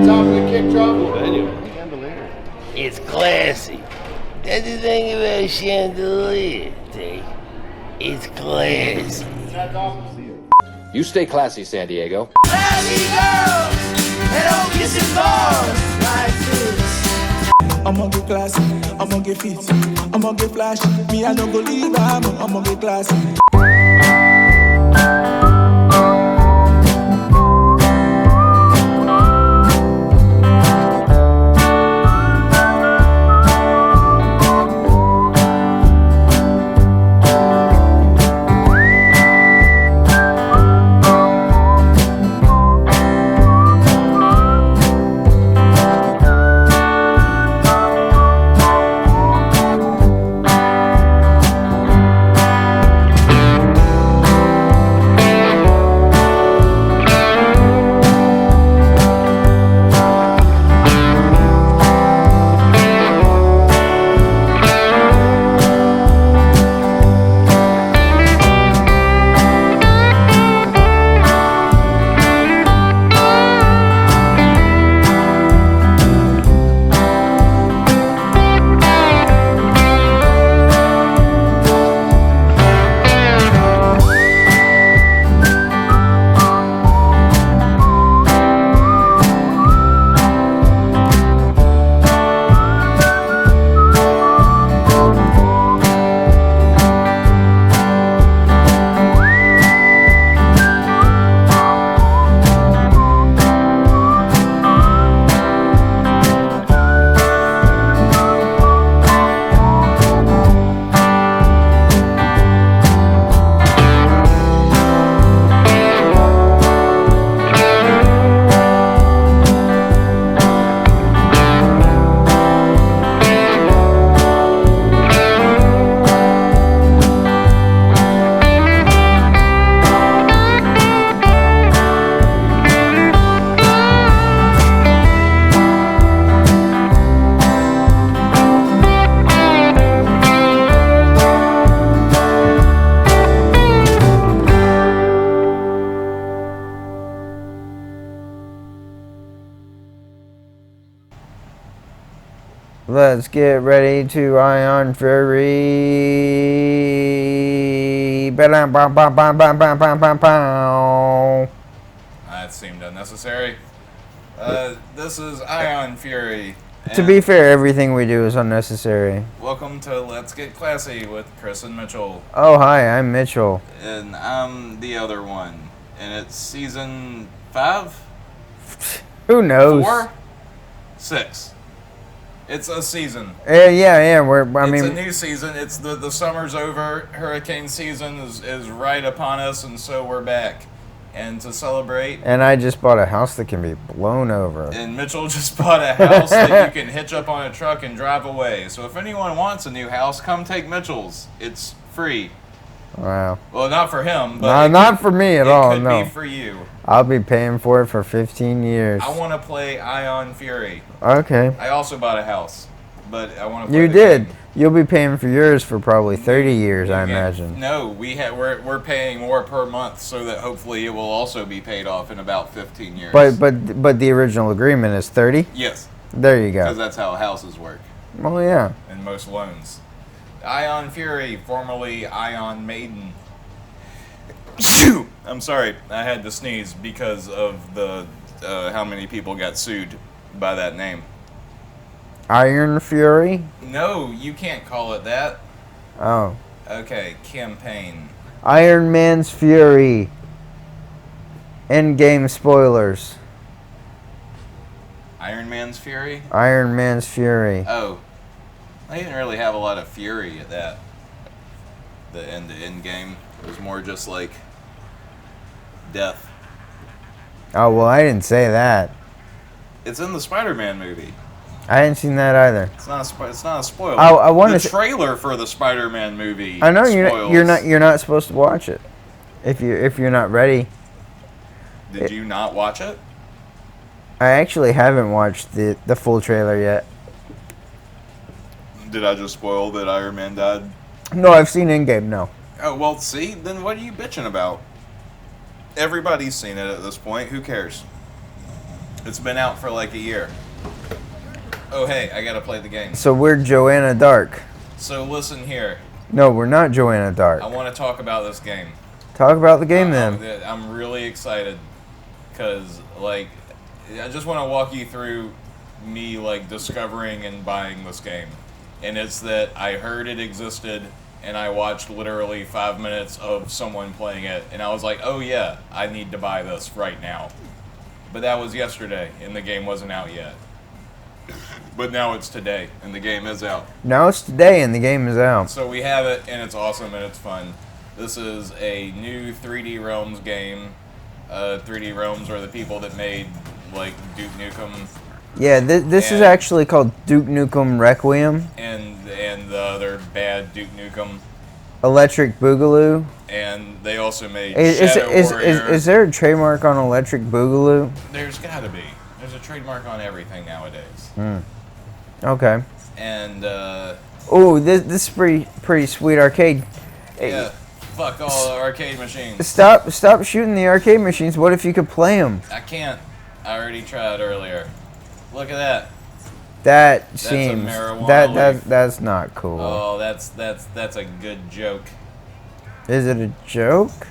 top of the kick drum? Chandelier. It's classy. That's the thing about chandelier, Dave. It's classy. You stay classy, San Diego. Classy girls and all kissing bars like this. I'ma get classy, I'ma get fit, I'ma get flashy. Me, I don't go leave, I'ma get classy. Let's get ready to Ion Fury. That seemed unnecessary. This is Ion Fury. To be fair, everything we do is unnecessary. Welcome to Let's Get Classy with Chris and Mitchell. Oh, hi, I'm Mitchell. And I'm the other one. And it's season 5? Who knows? 4? 6. It's a season. Yeah. It's a new season. It's the summer's over. Hurricane season is right upon us, and so we're back. And to celebrate. And I just bought a house that can be blown over. And Mitchell just bought a house that you can hitch up on a truck and drive away. So if anyone wants a new house, come take Mitchell's. It's free. Wow. Well, not for him, but not for me at all. It could No. be for you. I'll be paying for it for 15 years. I want to play Ion Fury. Okay. I also bought a house, but I want to play You the did. game. You'll be paying for yours for probably 30 years, I imagine. No, we're paying more per month, so that hopefully it will also be paid off in about 15 years. But the original agreement is 30? Yes, There you because go. that's how houses work Well, yeah. in most loans. Ion Fury, formerly Ion Maiden. I'm sorry, I had to sneeze because of the how many people got sued by that name. Iron Fury? No, you can't call it that. Oh. Okay, campaign. Iron Man's Fury. Endgame spoilers. Iron Man's Fury? Iron Man's Fury. Oh. I didn't really have a lot of fury at that. The end game. It was more just like death. Oh, well, I didn't say that. It's in the Spider-Man movie. I hadn't seen that either. It's not a spoiler. I want the to. trailer for the Spider-Man movie. I know spoils. you're not supposed to watch it if you're not ready. Did you not watch it? I actually haven't watched the full trailer yet. Did I just spoil that Iron Man died? No, I've seen Endgame. No. Oh well, see, then what are you bitching about? Everybody's seen it at this point. Who cares? It's been out for like a year. Oh, hey, I gotta play the game. So we're Joanna Dark. So listen here. No, we're not Joanna Dark. I want to talk about this game. Talk about the game then. I'm really excited because, like, I just want to walk you through me, like, discovering and buying this game. And it's that I heard it existed, and I watched literally 5 minutes of someone playing it, and I was like, oh yeah, I need to buy this right now. But that was yesterday, and the game wasn't out yet. But now it's today, and the game is out. Now it's today and the game is out. So we have it, and it's awesome, and it's fun. This is a new 3D Realms game. 3D Realms are the people that made, like, Duke Nukem. Yeah, this is actually called Duke Nukem Requiem. And the other bad Duke Nukem. Electric Boogaloo. And they also made Shadow Warrior. Is there a trademark on Electric Boogaloo? There's gotta be. There's a trademark on everything nowadays. Okay. And, oh, this is pretty sweet arcade. yeah, fuck all the arcade machines. Stop shooting the arcade machines. What if you could play them? I can't. I already tried earlier. Look at that. That seems a marijuana leaf. that's not cool. Oh, that's a good joke. Is it a joke?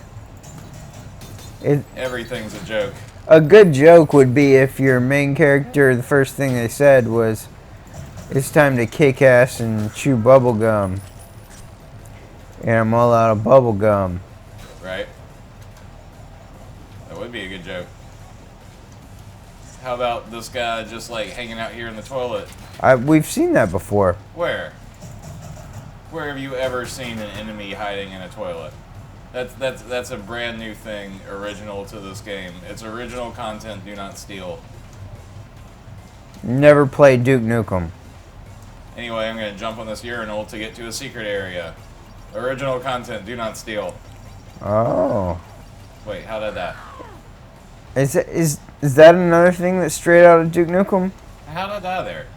Everything's a joke. A good joke would be if your main character, the first thing they said was, "It's time to kick ass and chew bubble gum." And I'm all out of bubble gum. Right? That would be a good joke. How about this guy just like hanging out here in the toilet? We've seen that before. Where? Where have you ever seen an enemy hiding in a toilet? That's a brand new thing, original to this game. It's original content, do not steal. Never played Duke Nukem. Anyway, I'm gonna jump on this urinal to get to a secret area. Original content, do not steal. Oh. Wait, how did that? Is that another thing that's straight out of Duke Nukem? How did I die there?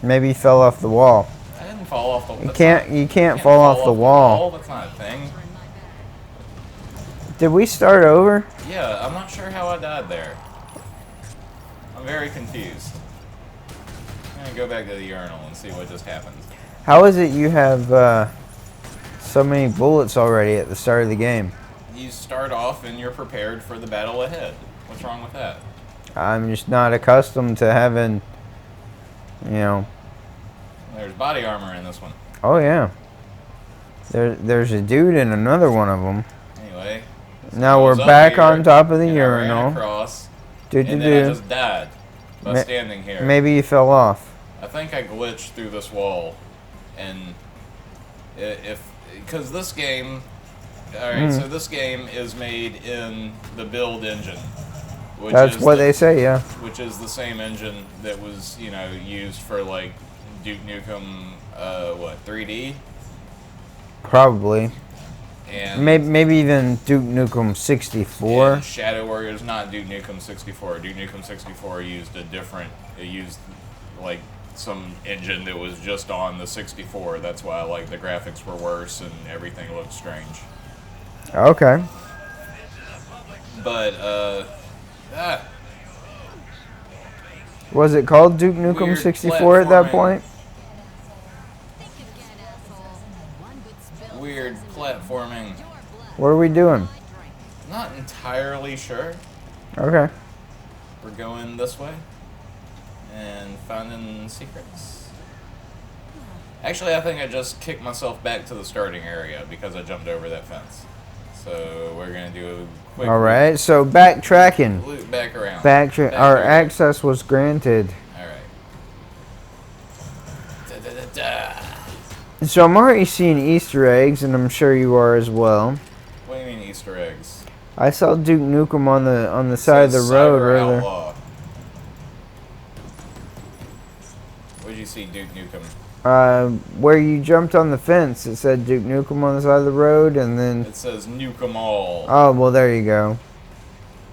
Maybe he fell off the wall. I didn't fall off the wall. You can't fall off the wall. That's not a thing. Did we start over? Yeah, I'm not sure how I died there. I'm very confused. I'm gonna go back to the urinal and see what just happened. How is it you have so many bullets already at the start of the game? You start off and you're prepared for the battle ahead. What's wrong with that? I'm just not accustomed to having, you know. There's body armor in this one. Oh yeah. There's a dude in another one of them. Anyway. Now we're back on top of the urinal. Across, and then I just died by standing here. Maybe you fell off. I think I glitched through this wall, and because this game, all right, so this game is made in the Build engine. That's what they say, yeah. Which is the same engine that was, used for like Duke Nukem, 3D? Probably. And maybe even Duke Nukem 64. And Shadow Warrior is not Duke Nukem 64. Duke Nukem 64 used like some engine that was just on the 64. That's why like the graphics were worse and everything looked strange. Okay. But was it called Duke Nukem 64 at that point? Weird platforming. What are we doing? Not entirely sure. Okay. We're going this way and finding secrets. Actually, I think I just kicked myself back to the starting area because I jumped over that fence. So we're gonna do a quick. All right. So backtracking. Loop back around. Our access was granted. All right. Da. So I'm already seeing Easter eggs, and I'm sure you are as well. What do you mean Easter eggs? I saw Duke Nukem on the side of the road earlier. Outlaw. Where'd you see Duke Nukem? Where you jumped on the fence, it said Duke Nukem on the side of the road, and then It says Nuke 'em all. oh well, there you go.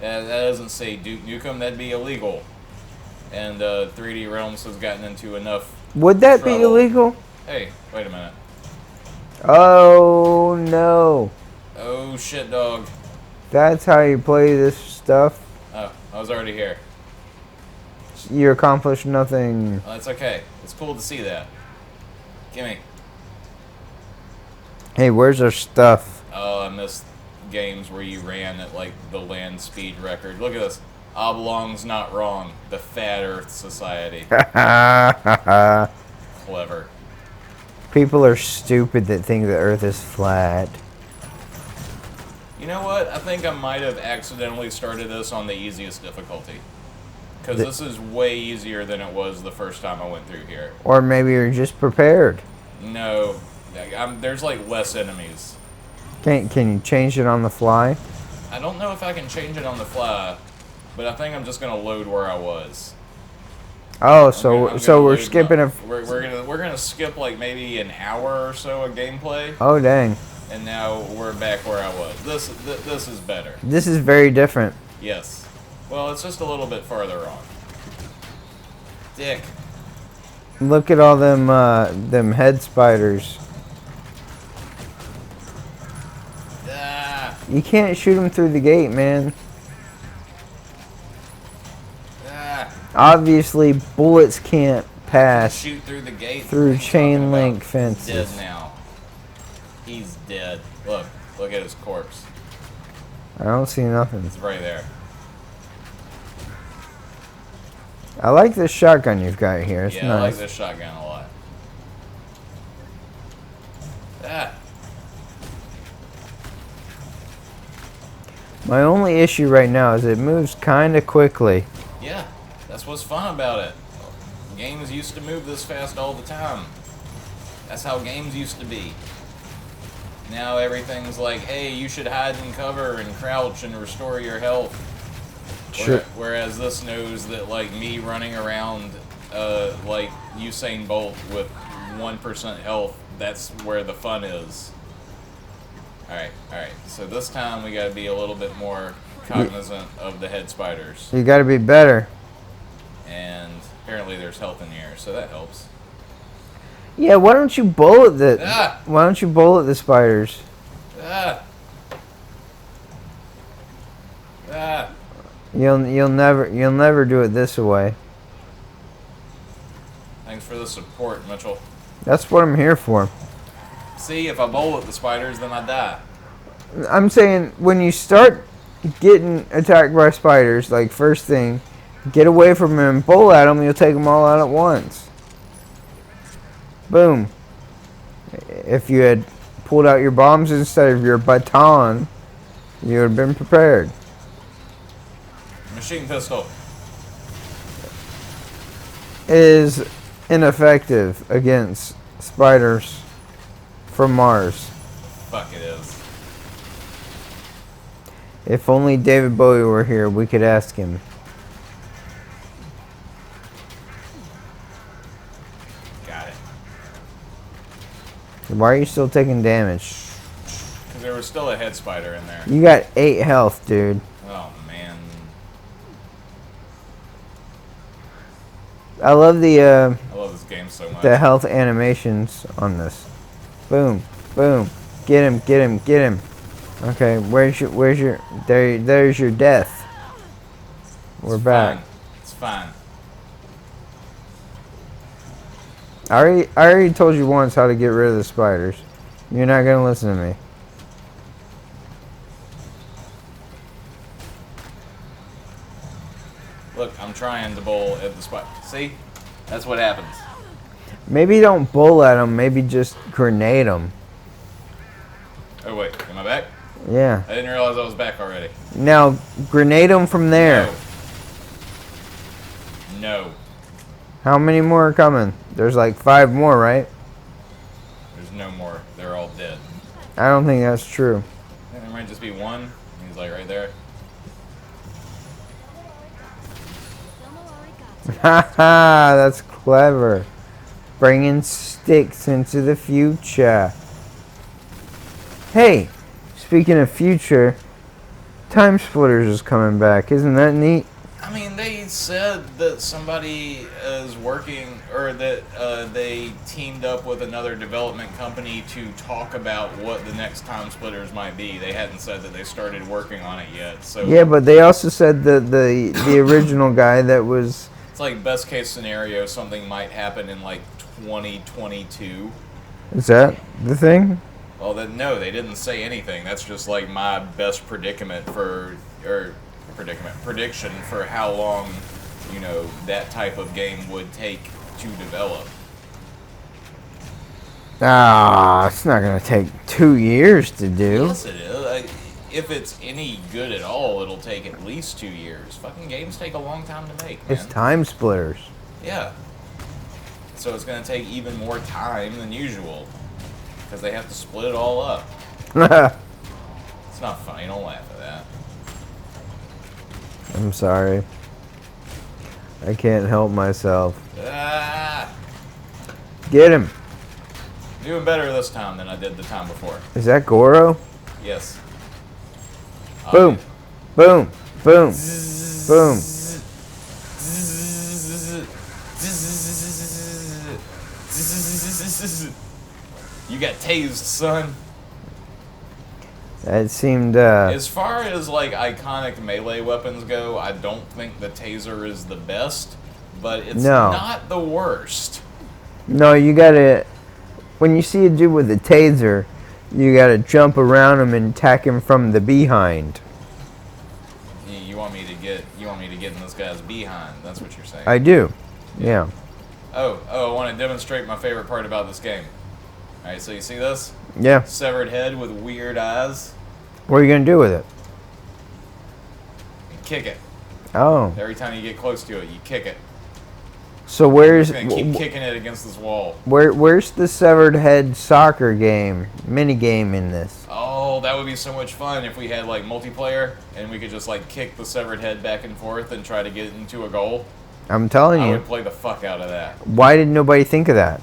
That doesn't say Duke Nukem. That'd be illegal. And 3D Realms has gotten into enough. Would that be trouble. illegal? Hey, wait a minute. Oh no. Oh shit, dog. That's how you play this stuff. Oh, I was already here. you accomplished nothing. Well, that's okay. It's cool to see that. Gimme. Hey, where's our stuff? Oh, I missed games where you ran at like the land speed record. Look at this. Oblong's not wrong. The Fat Earth Society. Clever. People are stupid that think the Earth is flat. You know what? I think I might have accidentally started this on the easiest difficulty. Because this is way easier than it was the first time I went through here. Or maybe you're just prepared. No. There's like less enemies. Can you change it on the fly? I don't know if I can change it on the fly, but I think I'm just going to load where I was. Oh, I'm so gonna we're load skipping a. We're gonna skip like maybe an hour or so of gameplay, Oh dang! and now we're back where I was. This is better. This is very different. Yes. Well, it's just a little bit farther on. Dick. Look at all them head spiders. Ah. You can't shoot them through the gate, man. Ah. Obviously, bullets can't pass Shoot through the gate. through What are you chain talking link about? fences. He's dead now. He's dead. Look at his corpse. I don't see nothing. It's right there. I like this shotgun you've got here. It's Yeah, I like nice. this shotgun a lot. Ah. My only issue right now is it moves kind of quickly. Yeah, that's what's fun about it. Games used to move this fast all the time. That's how games used to be. Now everything's like, hey, you should hide and cover and crouch and restore your health. Sure. Whereas this knows that, like, me running around like Usain Bolt with 1% health, that's where the fun is. Alright. So this time we gotta be a little bit more cognizant of the head spiders. You got to be better. And apparently there's health in here, so that helps. Yeah, why don't you bullet the? Ah! Why don't you bullet the spiders? Ah! Ah! You'll never do it this way. Thanks for the support, Mitchell. That's what I'm here for. See, if I bowl at the spiders, then I die. I'm saying when you start getting attacked by spiders, like first thing, get away from them, bowl at them, you'll take them all out at once. Boom. If you had pulled out your bombs instead of your baton, you would have been prepared. Machine pistol. It is ineffective against spiders from Mars. Fuck it is. If only David Bowie were here, we could ask him. Got it. Why are you still taking damage? Because there was still a head spider in there. You got 8 health, dude. Oh, man. I love the I love this game so much. health animations on this. Boom, boom. Get him, get him, get him. Okay, where's your there's your death. We're back. Fine. It's fine. I already told you once how to get rid of the spiders. You're not gonna listen to me. Look, I'm trying to bowl at the spider. See? That's what happens. Maybe don't bull at them. Maybe just grenade them. Oh, wait. Am I back? Yeah. I didn't realize I was back already. Now grenade them from there. No. How many more are coming? There's like 5 more, right? There's no more. They're all dead. I don't think that's true. I think there might just be one. He's like right there. Haha, that's clever. Bringing sticks into the future. Hey, speaking of future, Time Splitters is coming back. Isn't that neat? I mean, they said that somebody is working, or that they teamed up with another development company to talk about what the next Time Splitters might be. They hadn't said that they started working on it yet. So Yeah, but they also said that the original guy that was It's like best case scenario, something might happen in like 2022. Is that the thing? Well, no, they didn't say anything. That's just like my best prediction for how long, that type of game would take to develop. Ah, it's not gonna take 2 years to do. Yes, it is. If it's any good at all, it'll take at least 2 years. Fucking games take a long time to make, man. It's time splitters. Yeah. So it's going to take even more time than usual. Because they have to split it all up. It's not funny. Don't laugh at that. I'm sorry. I can't help myself. Ah! Get him. Doing better this time than I did the time before. Is that Goro? Yes. Boom. Boom. Boom. Boom. You got tased, son. That seemed, As far as like iconic melee weapons go, I don't think the taser is the best, but it's No. not the worst. No, you gotta... When you see a dude with a taser, you gotta jump around him and attack him from the behind. You want me to get in this guy's behind? That's what you're saying. I do. Yeah. Oh, I want to demonstrate my favorite part about this game. All right, so you see this Yeah. severed head with weird eyes? What are you gonna do with it? You kick it. Oh. Every time you get close to it, you kick it. So where's... You're gonna keep kicking it against this wall. Where's the severed head soccer game, mini game in this? Oh, that would be so much fun if we had like multiplayer and we could just like kick the severed head back and forth and try to get into a goal. I'm telling I you. would play the fuck out of that. Why did nobody think of that?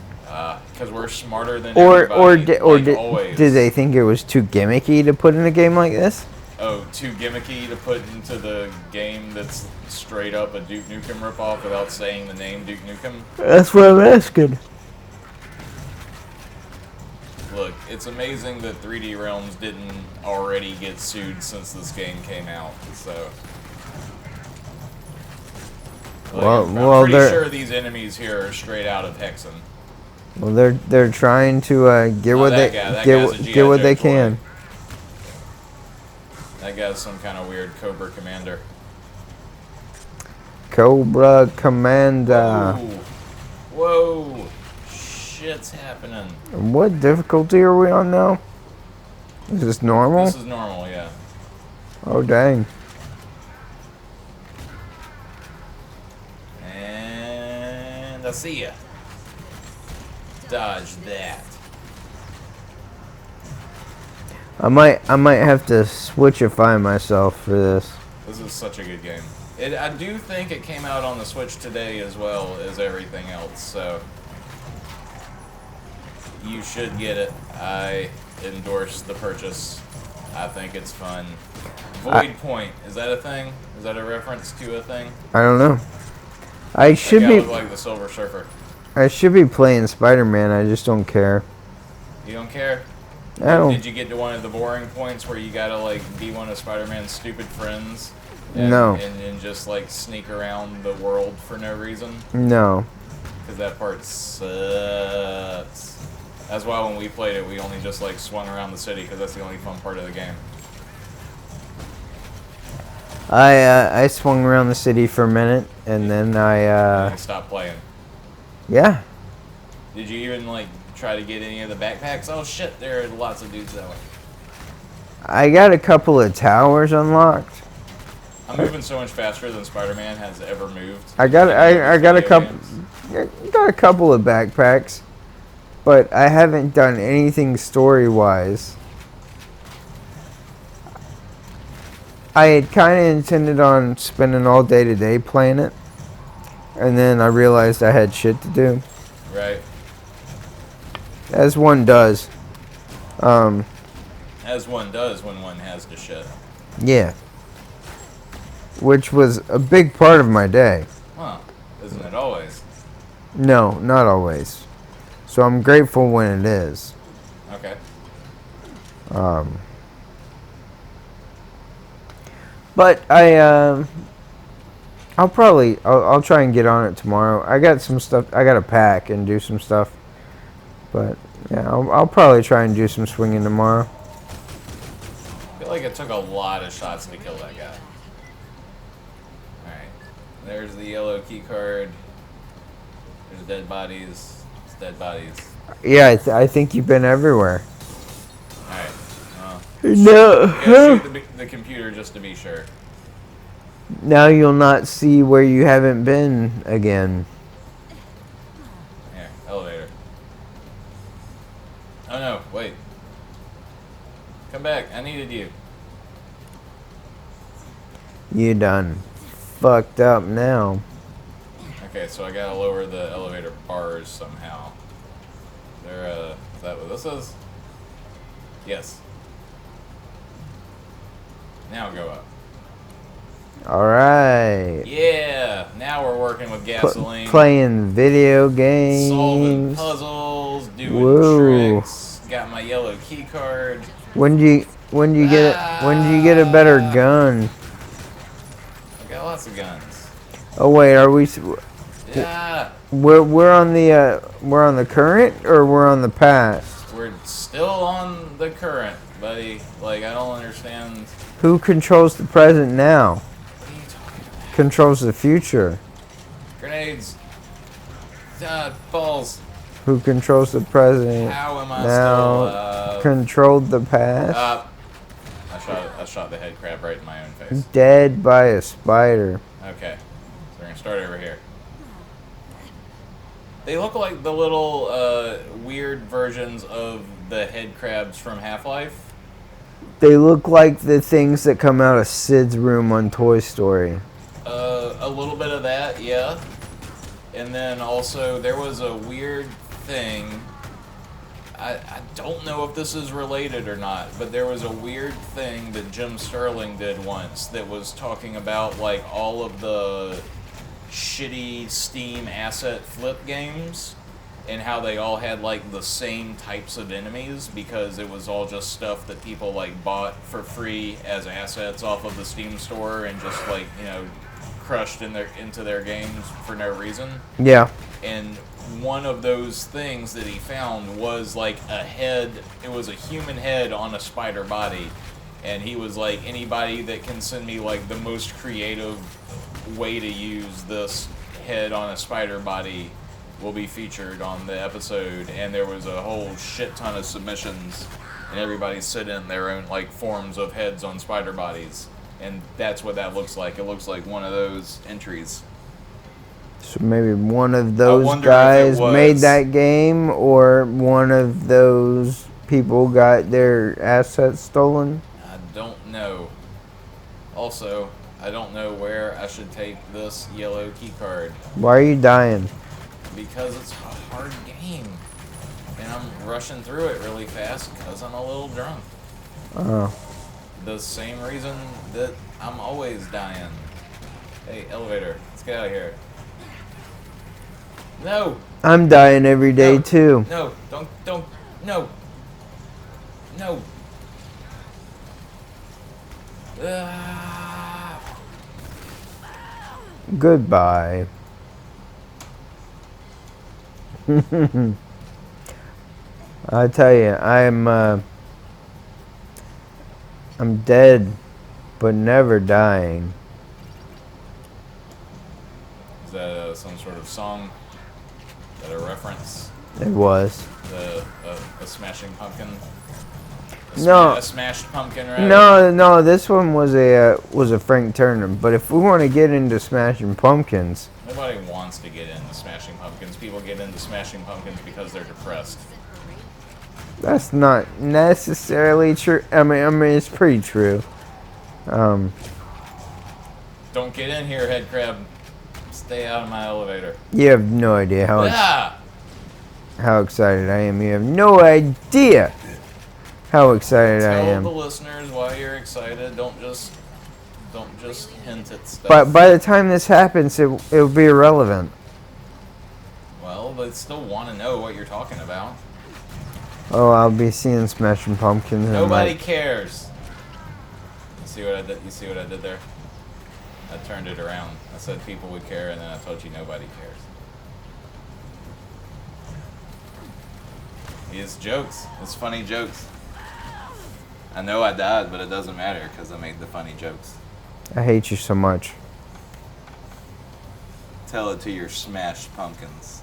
Because we're smarter than Or everybody, always. did they think it was too gimmicky to put in a game like this? Oh, too gimmicky to put into the game that's straight up a Duke Nukem ripoff without saying the name Duke Nukem? That's what I'm asking. Look, it's amazing that 3D Realms didn't already get sued since this game came out, so... Like, I'm pretty sure these enemies here are straight out of Hexen. Well, they're trying to get what that they guy. That get guy's a what G.I. get what Joe they toy. can. That guy's some kind of weird Cobra commander. Cobra Commander. Whoa! Shit's happening. What difficulty are we on now? Is this normal? This is normal, yeah. Oh dang. And I see ya. Dodge that. I might have to switchify myself for this. This is such a good game. I do think it came out on the Switch today as well as everything else, so you should get it. I endorse the purchase. I think it's fun. Void Point, is that a thing? Is that a reference to a thing? I don't know. I should be look like the Silver Surfer. I should be playing Spider-Man. I just don't care. You don't care? I don't. Did you get to one of the boring points where you gotta like be one of Spider-Man's stupid friends? No. And just like sneak around the world for no reason? No. Because that part sucks. That's why when we played it, we only just like swung around the city because that's the only fun part of the game. I swung around the city for a minute and then And stopped playing. yeah. Did you even like try to get any of the backpacks? Oh shit, there are lots of dudes that way. I got a couple of towers unlocked. I'm moving so much faster than Spider-Man has ever moved. I got a couple of backpacks, but I haven't done anything story-wise. I had kind of intended on spending all day today playing it, and then I realized I had shit to do, Right. as one does. As one does when one has to shit. Yeah. Which was a big part of my day. Huh. Isn't it always? No, not always. So I'm grateful when it is. Okay. But I I'll try and get on it tomorrow. I got some stuff. I got to pack and do some stuff. But yeah, I'll probably try and do some swinging tomorrow. I feel like it took a lot of shots to kill that guy. Alright. There's the yellow key card. There's dead bodies. It's dead bodies. Yeah, I think you've been everywhere. Alright. Well, No. gotta shoot the computer just to be sure. Now you'll not see where you haven't been again. Here, elevator. Oh no, wait. Come back, I needed you. You done fucked up now. Okay, so I gotta lower the elevator bars somehow. Is that what this is? Yes. Now go up. Alright. Yeah, now we're working with gasoline. Playing video Solving games. puzzles, doing Whoa. tricks. Got my yellow key card. When do you get a better gun? I got lots of guns. Oh wait, are we? Yeah, We're on the current or we're on the past? we're still on the current, buddy. Like, I don't understand. Who controls the present now? What are you talking about? Controls the future. Grenades. Balls. Who controls the present How am I now? still Controlled the past. I shot the head crab right in my own face. Dead by a spider. Okay, so we're gonna start over here. They look like the little weird versions of the head crabs from Half-Life. They look like the things that come out of Sid's room on Toy Story. A little bit of that, yeah. And then also there was a weird thing. I don't know if this is related or not, but there was a weird thing that Jim Sterling did once that was talking about like all of the shitty Steam asset flip games and how they all had like the same types of enemies because it was all just stuff that people like bought for free as assets off of the Steam store and just like, you know, crushed into their games for no reason. Yeah. And one of those things that he found was like a head. It was a human head on a spider body. And he was like, anybody that can send me like the most creative way to use this head on a spider body will be featured on the episode. And there was a whole shit ton of submissions. And everybody sent in their own like forms of heads on spider bodies. And that's what that looks like. It looks like one of those entries. So maybe one of those wonder if guys it was. made that game, or one of those people got their assets stolen. I don't know. Also, I don't know where I should take this yellow key card Why are you dying? because it's a hard game. And I'm rushing through it really fast because I'm a little drunk. Oh. The same reason that I'm always dying. Hey, elevator, let's get out of here. No! I'm dying every day No. too. No, don't, no. No. Ah. Goodbye. I tell you, I'm dead, but never dying. Is that some sort of song? Is that a reference? It was. A Smashing Pumpkin? No. A Smashed Pumpkin, rather? No. This one was a Frank Turner. But if we want to get into Smashing Pumpkins, Nobody wants to get into Smashing Pumpkins. People get into Smashing Pumpkins because they're depressed. that's not necessarily true. I mean, it's pretty true. Don't get in here, head crab. Stay out of my elevator. You have no idea Ah! how excited I am. You have no idea how excited I Tell am. the listeners why you're excited. Don't just hint at stuff. But by the time this happens, it'll be irrelevant. Well, they still want to know what you're talking about. Oh, I'll be seeing Smashing Pumpkins. And Nobody like, cares. You see what I did? You see what I did there? I turned it around. I said people would care, and then I told you nobody cares. It's jokes. It's funny jokes. I know I died, but it doesn't matter because I made the funny jokes. I hate you so much. Tell it to your smashed pumpkins.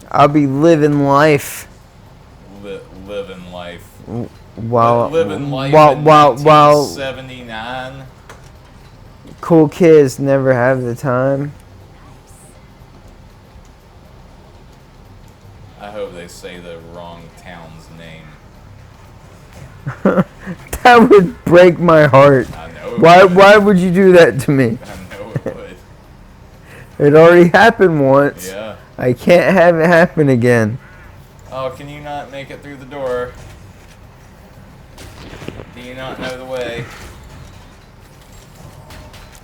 I'll be living life. Living life. While Living life while in while 1979. cool kids never have the time. I hope they say the wrong town's name. That would break my heart. I know it Why would. why would you do that to me? I know it would. It already happened once. Yeah. I can't have it happen again. Oh, can you not make it through the door? Do you not know the way?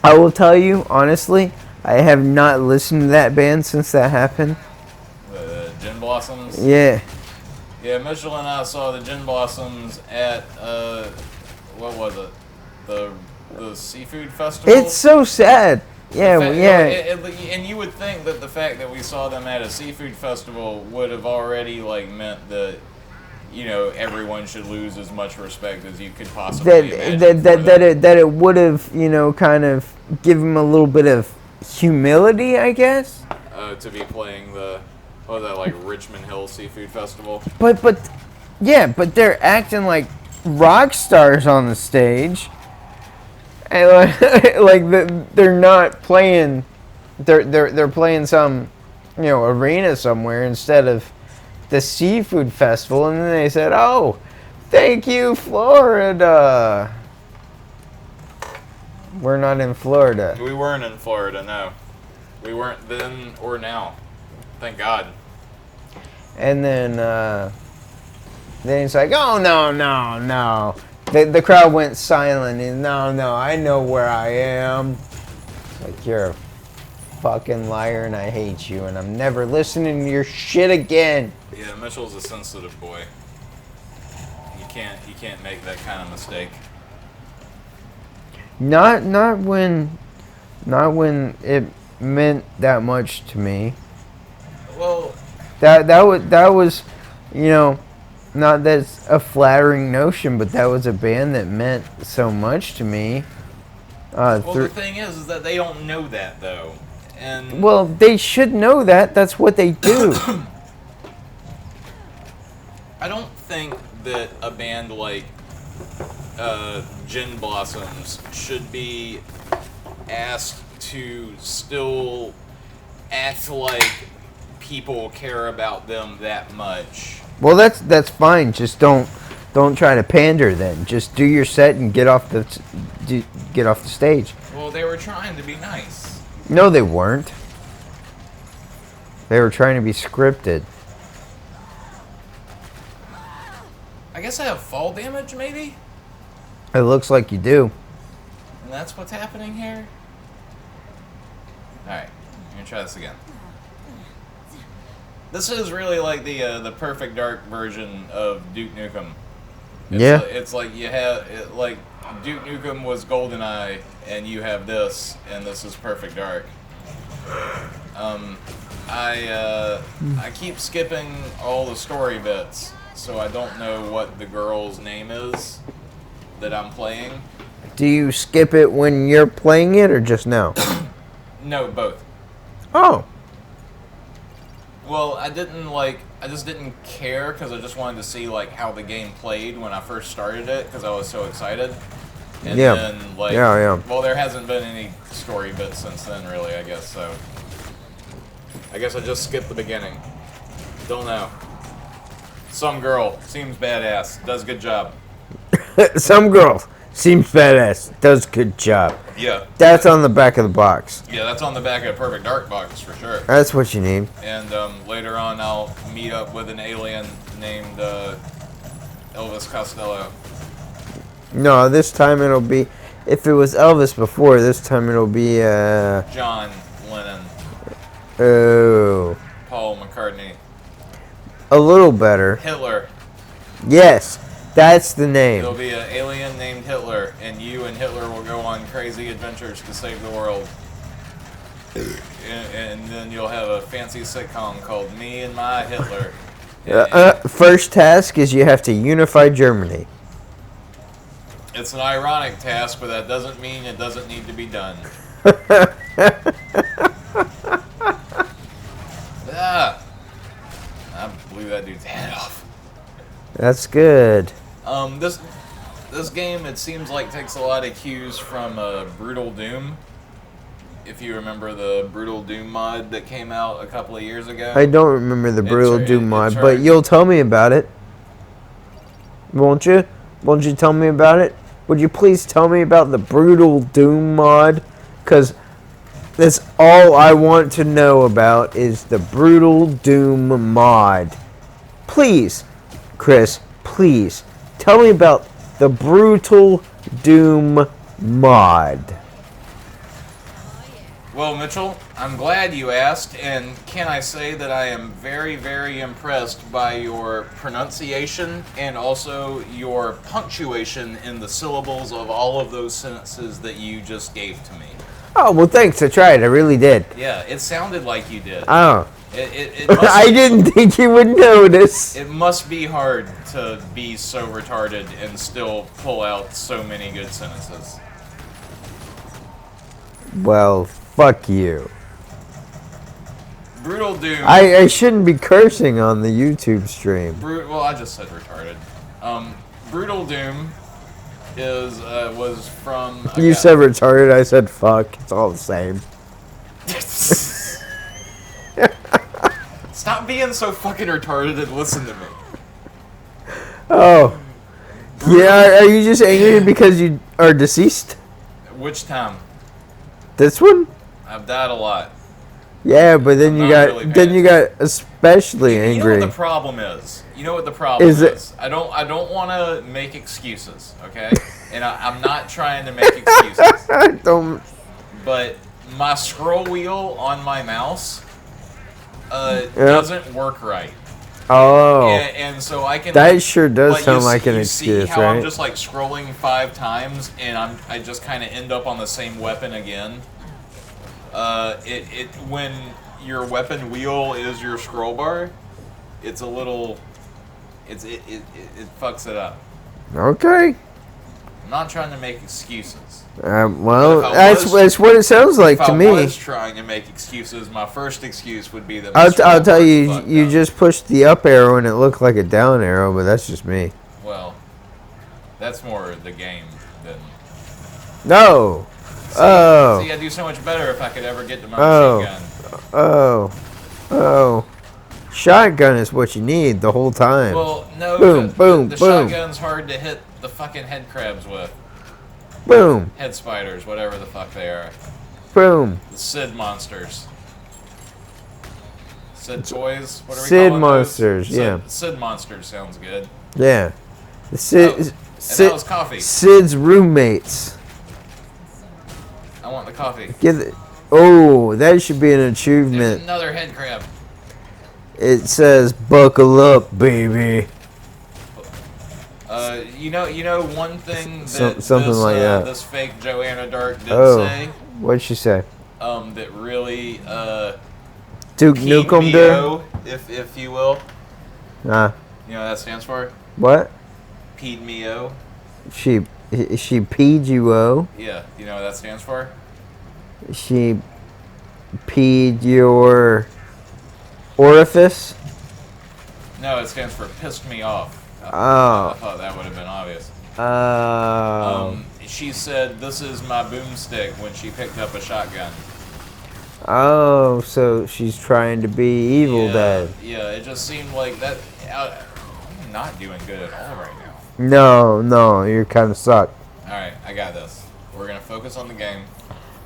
I will tell you, honestly, I have not listened to that band since that happened. The Gin Blossoms? Yeah. Yeah, Mitchell and I saw the Gin Blossoms at, what was it? The seafood festival? It's so sad. Yeah, And you would think that the fact that we saw them at a seafood festival would have already, like, meant that, you know, everyone should lose as much respect as you could possibly imagine. that it would have, you know, kind of give him a little bit of humility, I guess. To be playing the, what was that, like, Richmond Hill Seafood Festival? But they're acting like rock stars on the stage. And they're not playing. They're playing some, you know, arena somewhere instead of the seafood festival. And then they said, "Oh, thank you, Florida." We're not in Florida. We weren't in Florida, no. We weren't then or now. Thank God. And then it's like, "Oh no." The crowd went silent. And no, I know where I am. Like, you're a fucking liar and I hate you and I'm never listening to your shit again. Yeah, Mitchell's a sensitive boy. You can't make that kind of mistake. Not when it meant that much to me. Well, That was, you know, not that it's a flattering notion, but that was a band that meant so much to me. the thing is that they don't know that though, and Well, they should know that. That's what they do. I don't think that a band like Gin Blossoms should be asked to still act like people care about them that much. Well, that's fine. Just don't try to pander. Then just do your set and get off the stage. Well, they were trying to be nice. No, they weren't. They were trying to be scripted. I guess I have fall damage, maybe? It looks like you do. And that's what's happening here? Alright, I'm gonna try this again. This is really like the Perfect Dark version of Duke Nukem. It's like you have, like, Duke Nukem was GoldenEye, and you have this, and this is Perfect Dark. I keep skipping all the story bits, so I don't know what the girl's name is that I'm playing. Do you skip it when you're playing it or just now? No, both. Oh. Well, I just didn't care because I just wanted to see, like, how the game played when I first started it because I was so excited. And Yeah. then, like, Yeah. well, there hasn't been any story bits since then, really, I guess, so. I guess I just skipped the beginning. Don't know. Some girl, seems badass, does good job. Some girl seems badass. Does good job. Yeah. That's on the back of the box. Yeah, that's on the back of Perfect Dark box for sure. That's what you need. And later on, I'll meet up with an alien named Elvis Costello. No, this time it'll be. If it was Elvis before, this time it'll be. John Lennon, Oh. Paul McCartney, A little better. Hitler. Yes. That's the There'll name. be an alien named Hitler, and you and Hitler will go on crazy adventures to save the world. And then you'll have a fancy sitcom called Me and My Hitler. First task is you have to unify Germany. It's an ironic task, but that doesn't mean it doesn't need to be done. Ah! I blew that dude's head off. That's good. This game, it seems like, takes a lot of cues from Brutal Doom. If you remember the Brutal Doom mod that came out a couple of years ago. I don't remember the Brutal Doom mod, but hard. you'll tell me about it. Won't you? Won't you tell me about it? Would you please tell me about the Brutal Doom mod? Because that's all I want to know about is the Brutal Doom mod. Please, Chris, please, tell me about the Brutal Doom mod. Well, Mitchell, I'm glad you asked, and can I say that I am very, very impressed by your pronunciation and also your punctuation in the syllables of all of those sentences that you just gave to me. Oh, well, thanks. I tried. I really did. Yeah, it sounded like you did. Oh. It I didn't think you would notice. It must be hard to be so retarded and still pull out so many good sentences. Well, fuck you. Brutal Doom. I shouldn't be cursing on the YouTube stream. Well, I just said retarded. Brutal Doom was from. You said retarded, I said fuck. It's all the same. Stop being so fucking retarded and listen to me. Oh. Yeah, are you just angry because you are deceased? Which time? This one? I've died a lot. Yeah, but then I'm you not got really then bad. you got especially You know angry. what the problem is? You know what the problem Is is? it- I don't want to make excuses, okay? And I'm not trying to make excuses. Don't. But my scroll wheel on my mouse doesn't work right. Oh. And so I can. That sure does you sound like an you excuse, see how right? I'm just like scrolling 5 times and I just kind of end up on the same weapon again. When your weapon wheel is your scroll bar, it's a little. It fucks it up. Okay. I'm not trying to make excuses. Well, If I that's was- what it sounds like If to I me. was trying to make excuses, my first excuse would be that my I'll scroll tell bar's you, fucked you up. just pushed the up arrow and it looked like a down arrow, but that's just me. Well, that's more the game than. No. See, Oh. See, I'd do so much better if I could ever get to my Oh. machine gun. Oh. Shotgun is what you need the whole time. Well, no, Boom, the boom, boom. shotgun's hard to hit the fucking head crabs with. Boom. Head spiders, whatever the fuck they are. Boom. The Sid monsters. Sid toys? What are we Sid calling monsters, those? yeah. Sid monsters sounds good. Yeah. The Oh, and that was coffee. Sid's roommates. I want the coffee. Oh, that should be an There's achievement. another head crab. It says, "Buckle up, baby." You know one thing that Something this, like that. this fake Joanna Dark did Oh, say, what'd she say? that really Duke keyed Nukem me did? o, if you will. Nah. You know what that stands for? What? Peed me o. She peed you, oh? Yeah, you know what that stands for? She peed your orifice? No, it stands for pissed me off. I Oh. thought that would have been obvious. She said, "This is my boomstick" when she picked up a shotgun. Oh, so she's trying to be Evil yeah, Dead. Yeah, it just seemed like that. I'm not doing good at all right now. No, you kind of suck. All right, I got this. We're gonna focus on the game.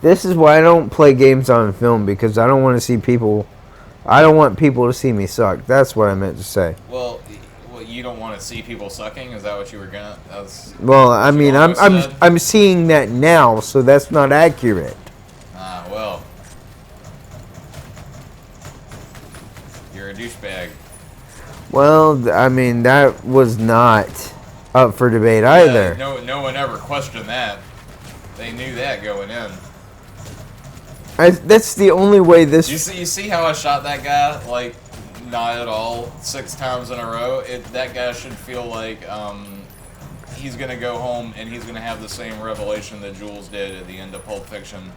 This is why I don't play games on film, because I don't want to see people. I don't want people to see me suck. That's what I meant to say. Well, you don't want to see people sucking. Is that what you were gonna? Well, I mean, you almost said? I'm seeing that now, so that's not accurate. Well, you're a douchebag. Well, I mean, that was not up for debate either. No one ever questioned that. They knew that going in. That's the only way this. You see how I shot that guy? Like, not at all. 6 times in a row. That guy should feel like he's gonna go home and he's gonna have the same revelation that Jules did at the end of Pulp Fiction.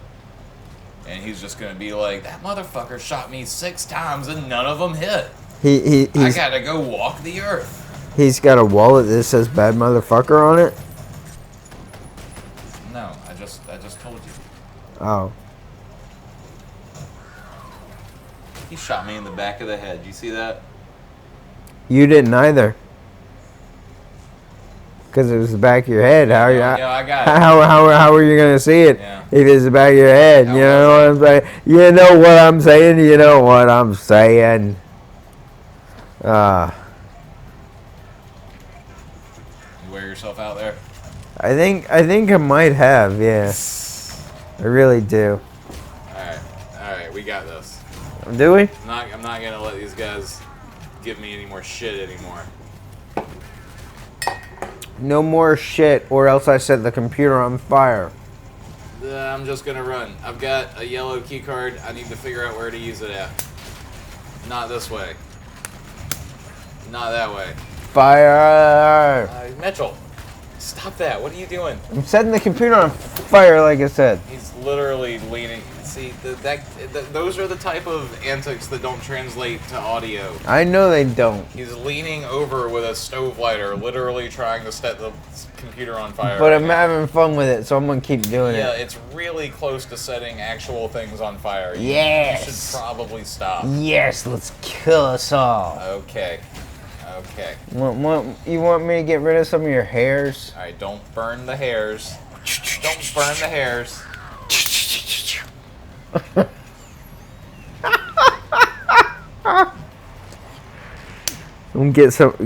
And he's just gonna be like, that motherfucker shot me 6 times and none of them hit. I gotta go walk the earth. He's got a wallet that says "bad motherfucker" on it. No, I just told you. Oh. He shot me in the back of the head. You see that? You didn't either. Because it was the back of your head. How I got it. How are you gonna see it if it's the back of your head? You know what I'm saying? You know what I'm saying? You know what I'm saying? You wear yourself out there? I think I might have, yeah. I really do. Alright, we got this. Do we? I'm not gonna let these guys give me any more shit anymore. No more shit, or else I set the computer on fire. I'm just gonna run. I've got a yellow key card. I need to figure out where to use it at. Not this way. Not that way. Fire! Mitchell, stop that. What are you doing? I'm setting the computer on fire, like I said. He's literally leaning. See, those are the type of antics that don't translate to audio. I know they don't. He's leaning over with a stove lighter, literally trying to set the computer on fire. But I'm having fun with it, so I'm gonna keep doing it. Yeah, it's really close to setting actual things on fire. Yes! You should probably stop. Yes, let's kill us all. Okay. You want me to get rid of some of your hairs? Alright, don't burn the hairs. Don't burn the hairs.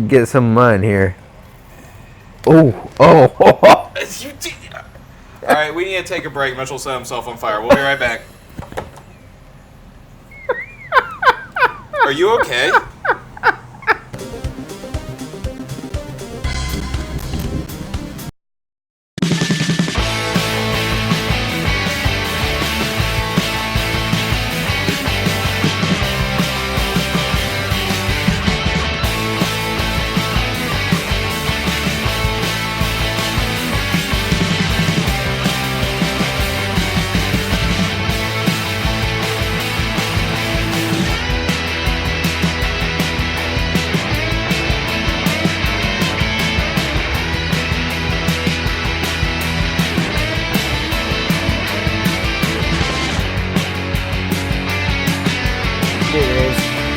Get some mud here. Oh. Alright, we need to take a break. Mitchell set himself on fire. We'll be right back. Are you okay?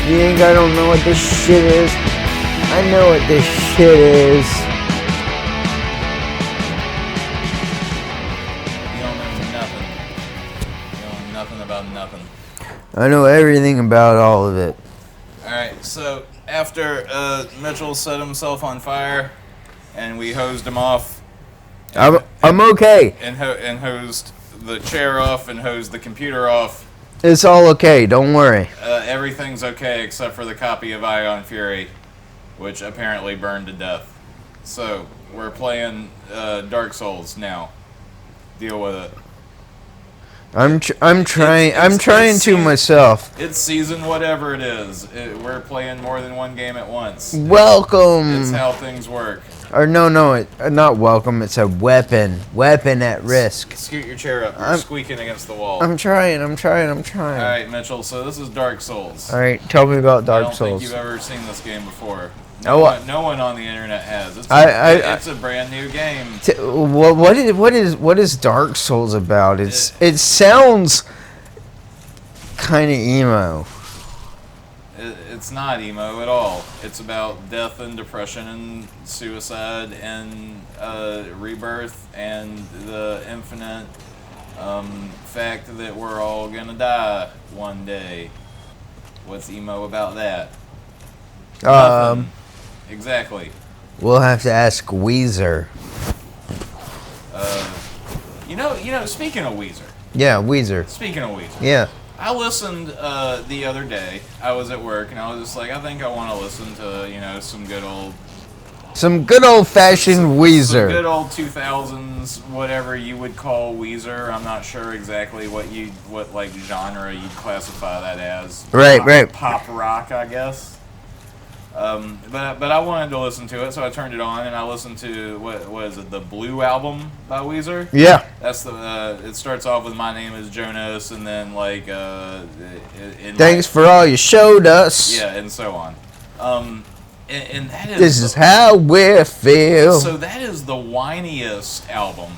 You think I don't know what this shit is? I know what this shit is. You don't know nothing. You don't know nothing about nothing. I know everything about all of it. Alright, so after Mitchell set himself on fire and we hosed him off. I'm okay. And hosed the chair off and hosed the computer off. It's all okay, don't worry. Everything's okay except for the copy of Ion Fury, which apparently burned to death. So, we're playing Dark Souls now. Deal with it. I'm trying to myself. It's season whatever it is. We're playing more than one game at once. Welcome. It's how things work. Or no, not welcome. It's a weapon. Weapon at risk. Scoot your chair up. You're squeaking against the wall. I'm trying. All right, Mitchell. So this is Dark Souls. All right, tell me about Dark I don't Souls. think you've ever seen this game before. No one on the internet has. It's a brand new game. What is Dark Souls about? It sounds kind of emo. It's not emo at all. It's about death and depression and suicide and rebirth and the infinite fact that we're all gonna die one day. What's emo about that? Nothing. Exactly. We'll have to ask Weezer. You know. Speaking of Weezer. Yeah, Weezer. Speaking of Weezer. Yeah. I listened the other day. I was at work and I was just like, I think I want to listen to some good old Some good old-fashioned Some Weezer. good old 2000s, whatever you would call Weezer. I'm not sure exactly what like genre you'd classify that as. Right. Pop rock, I guess. But I wanted to listen to it, so I turned it on and I listened to what is it, the Blue album by Weezer? Yeah. That's the. It starts off with "My Name Is Jonas" and then like. Thanks for all you showed us. Yeah, and so on. And that is. This is how we feel. So that is the whiniest album.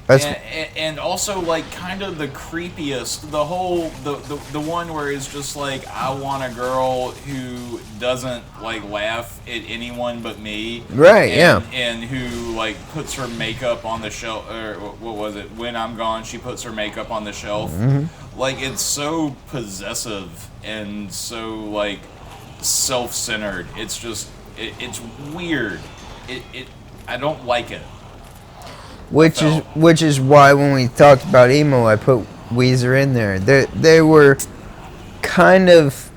That's And also like kind of the creepiest. The whole the one where it's just like, I want a girl who doesn't like laugh at anyone but me. Right, yeah. And who like puts her makeup on the shelf, or what was it? When I'm gone, she puts her makeup on the shelf. Mm-hmm. Like, it's so possessive and so like self-centered. It's just it's weird. I don't like it. Which is why when we talked about emo, I put Weezer in there. They were kind of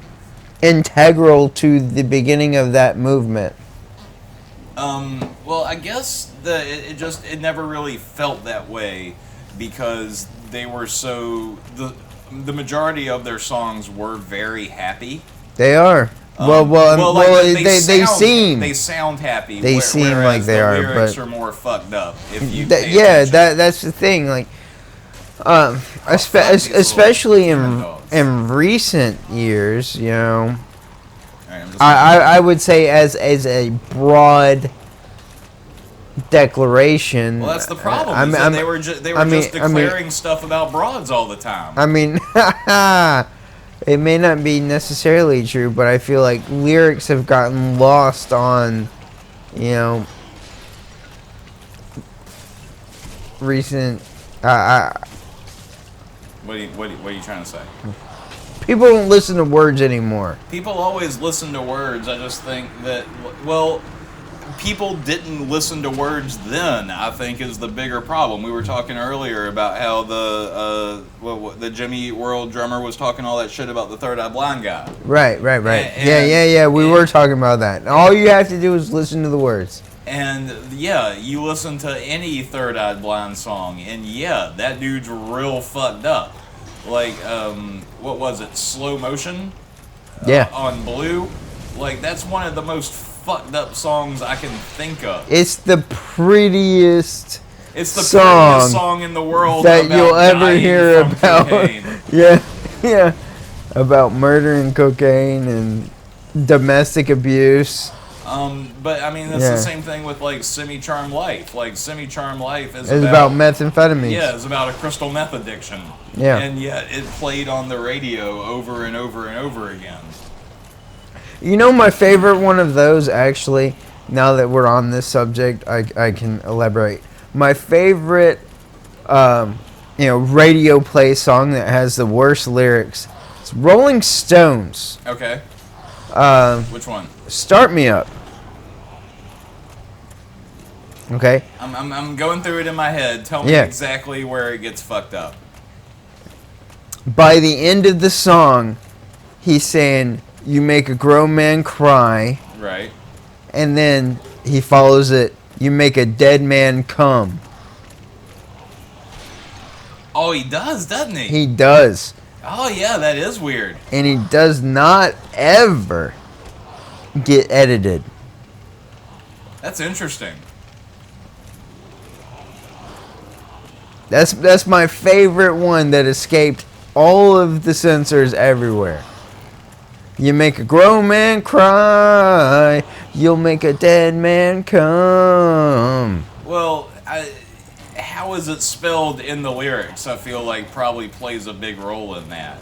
integral to the beginning of that movement. Well, I guess it never really felt that way because they were so the majority of their songs were very happy. They are. They sound happy. They seem like they are, the lyrics but are more fucked up. If you that's the thing. Like, especially in recent years, you know, I would say as a broad declaration. Well, that's the problem. They were just declaring stuff about broads all the time. I mean. It may not be necessarily true, but I feel like lyrics have gotten lost on, you know, recent. What are you trying to say? People don't listen to words anymore. People always listen to words. I just think that, well, people didn't listen to words then, I think, is the bigger problem. We were talking earlier about how the Jimmy Eat World drummer was talking all that shit about the Third Eye Blind guy. Right. Yeah. We were talking about that. All you have to do is listen to the words. And yeah, you listen to any Third Eye Blind song, and yeah, that dude's real fucked up. Like, what was it? Slow Motion? Yeah. On Blue? Like, that's one of the most fucked up songs I can think of. It's the prettiest prettiest song in the world that about you'll ever dying hear from about. cocaine. Yeah, about murder and cocaine and domestic abuse. But I mean, that's the same thing with like Semi-Charmed Life. Like, Semi-Charmed Life is about methamphetamines. Yeah, it's about a crystal meth addiction. Yeah. And yet it played on the radio over and over and over again. You know, my favorite one of those, actually, now that we're on this subject, I can elaborate. My favorite, radio play song that has the worst lyrics is Rolling Stones. Okay. Which one? Start Me Up. Okay. I'm going through it in my head. Tell me exactly where it gets fucked up. By the end of the song, he's saying, "You make a grown man cry." Right. And then he follows it, "You make a dead man come." Oh, he does, doesn't he? He does. Oh, yeah, that is weird. And he does not ever get edited. That's interesting. That's my favorite one that escaped all of the censors everywhere. You make a grown man cry, you'll make a dead man come. Well, how is it spelled in the lyrics? I feel like probably plays a big role in that.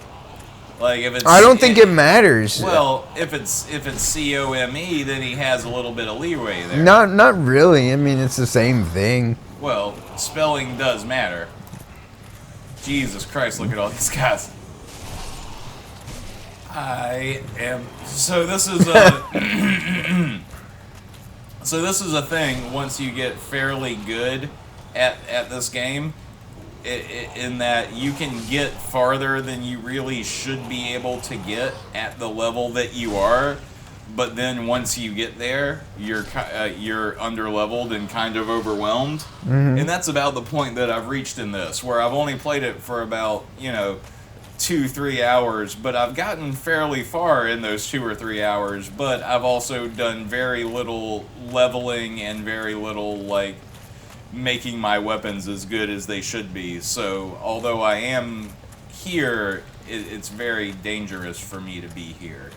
Like, if it's, I don't think it matters. Well, if it's COME, then he has a little bit of leeway there. Not really. I mean, it's the same thing. Well, spelling does matter. Jesus Christ, look at all these guys. So this is a thing once you get fairly good at this game, in that you can get farther than you really should be able to get at the level that you are, But then once you get there, you're underleveled and kind of overwhelmed. And that's about the point that I've reached in this, where I've only played it for about 2-3 hours, but I've gotten fairly far in those 2 or 3 hours. But I've also done very little leveling and very little like making my weapons as good as they should be. So although I am here, it's very dangerous for me to be here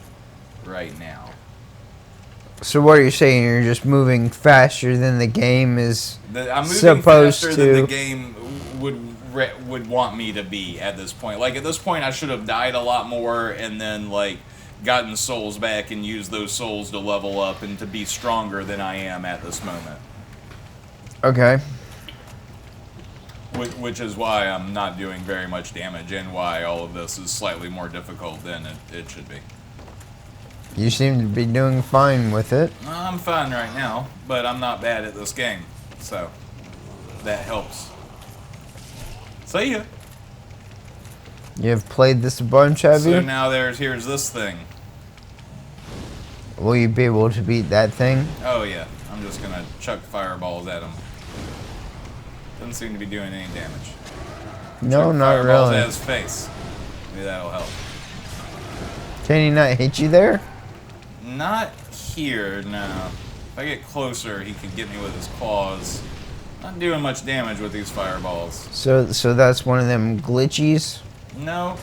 right now. So what are you saying? You're just moving faster than the game is I'm moving supposed faster to. than the game would want me to be at this point. Like, at this point, I should have died a lot more and then, like, gotten souls back and used those souls to level up and to be stronger than I am at this moment. Okay. Which is why I'm not doing very much damage and why all of this is slightly more difficult than it should be. You seem to be doing fine with it. I'm fine right now, but I'm not bad at this game, so that helps. See ya. You have played this a bunch, have So you? now here's this thing. Will you be able to beat that thing? Oh yeah, I'm just gonna chuck fireballs at him. Doesn't seem to be doing any damage. No, Chuck not fireballs really. at his face. Maybe that'll help. Can he not hit you there? Not here, no. If I get closer, he could get me with his claws. Not doing much damage with these fireballs. So that's one of them glitchies? No,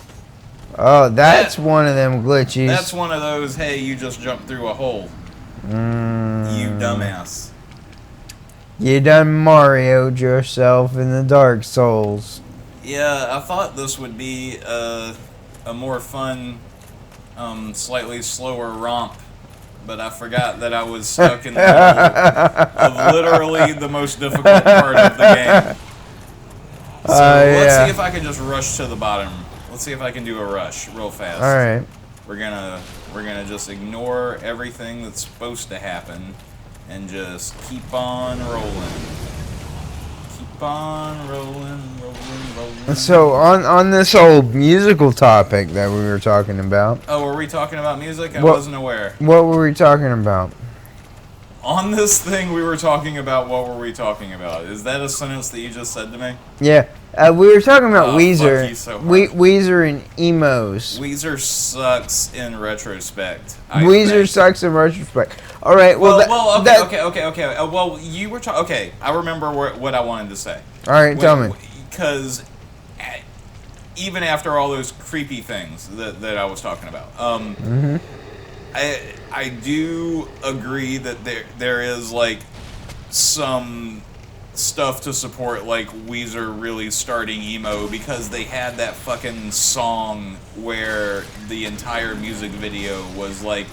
Oh, that's one of them glitchies. that's one of those, hey, you just jumped through a hole. You dumbass. You done Mario'd yourself in the Dark Souls. Yeah, I thought this would be a more fun, slightly slower romp, but I forgot that I was stuck in the middle of literally the most difficult part of the game. So let's yeah. see if I can just rush to the bottom. Let's see if I can do a rush real fast. All right. We're gonna just ignore everything that's supposed to happen and just keep on rolling. Keep on rolling. So on this old musical topic that we were talking about, Oh, were we talking about music? I What- wasn't aware. what were we talking about? On this thing, we were talking about what were we talking about? Is that a sentence that you just said to me? Yeah, we were talking about Oh, Weezer. fuck you so hard. Weezer and emos. Weezer sucks in retrospect. I Weezer think. sucks in retrospect. All right. Well, Okay. Well, you were okay. I remember what I wanted to say. All right, tell me. Because even after all those creepy things that I was talking about, I do agree that there is like some stuff to support like Weezer really starting emo, because they had that fucking song where the entire music video was like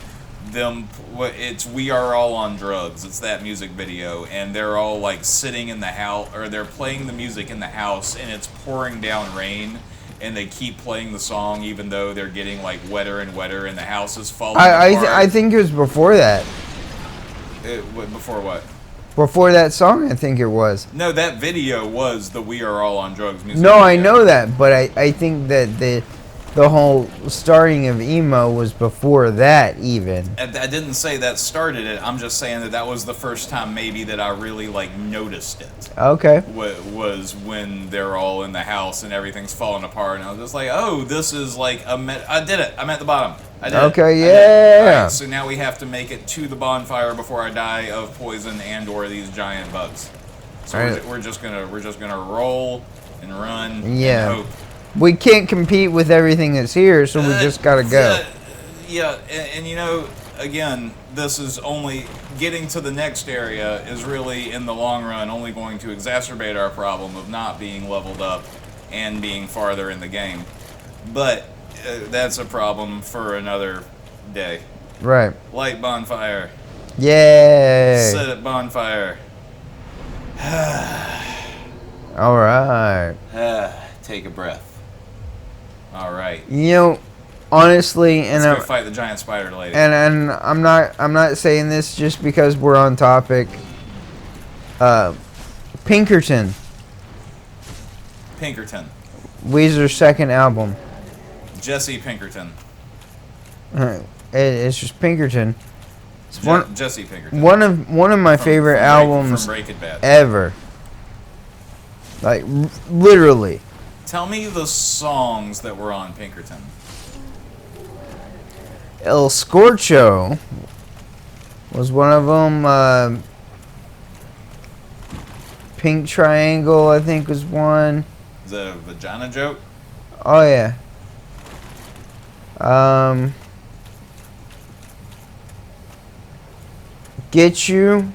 them. It's We Are All on Drugs. It's that music video, and they're all like sitting in the house, or they're playing the music in the house, and it's pouring down rain, and they keep playing the song even though they're getting like wetter and wetter, and the house is falling apart. I think it was before that. Before what? Before that song, I think it was. No, that video was the We Are All on Drugs music No, video. I know that, but I think that the whole starting of emo was before that even. I didn't say that started it. I'm just saying that was the first time maybe that I really like noticed it. Okay. Was when they're all in the house and everything's falling apart, and I was just like, oh, this is like I did it. I'm at the bottom. I did it. Okay, I did it. yeah. All right, so now we have to make it to the bonfire before I die of poison and/or these giant bugs. So All right. we're just gonna roll and run. Yeah. And hope. We can't compete with everything that's here, so we just gotta go. Yeah, and you know, again, this is only getting to the next area is really in the long run only going to exacerbate our problem of not being leveled up and being farther in the game. But that's a problem for another day. Right. Light bonfire. Yay. Set at bonfire. All right. Take a breath. All right. You know, honestly, and Let's go fight the giant spider lady. and I'm not saying this just because we're on topic. Pinkerton, Pinkerton. Weezer's second album. Jesse Pinkerton. It's just Pinkerton. Jesse Pinkerton. One of my favorite albums from Breaking Bad. ever. Like literally. Tell me the songs that were on Pinkerton. El Scorcho was one of them. Pink Triangle, I think, was one. Is that a vagina joke? Oh yeah. Get you,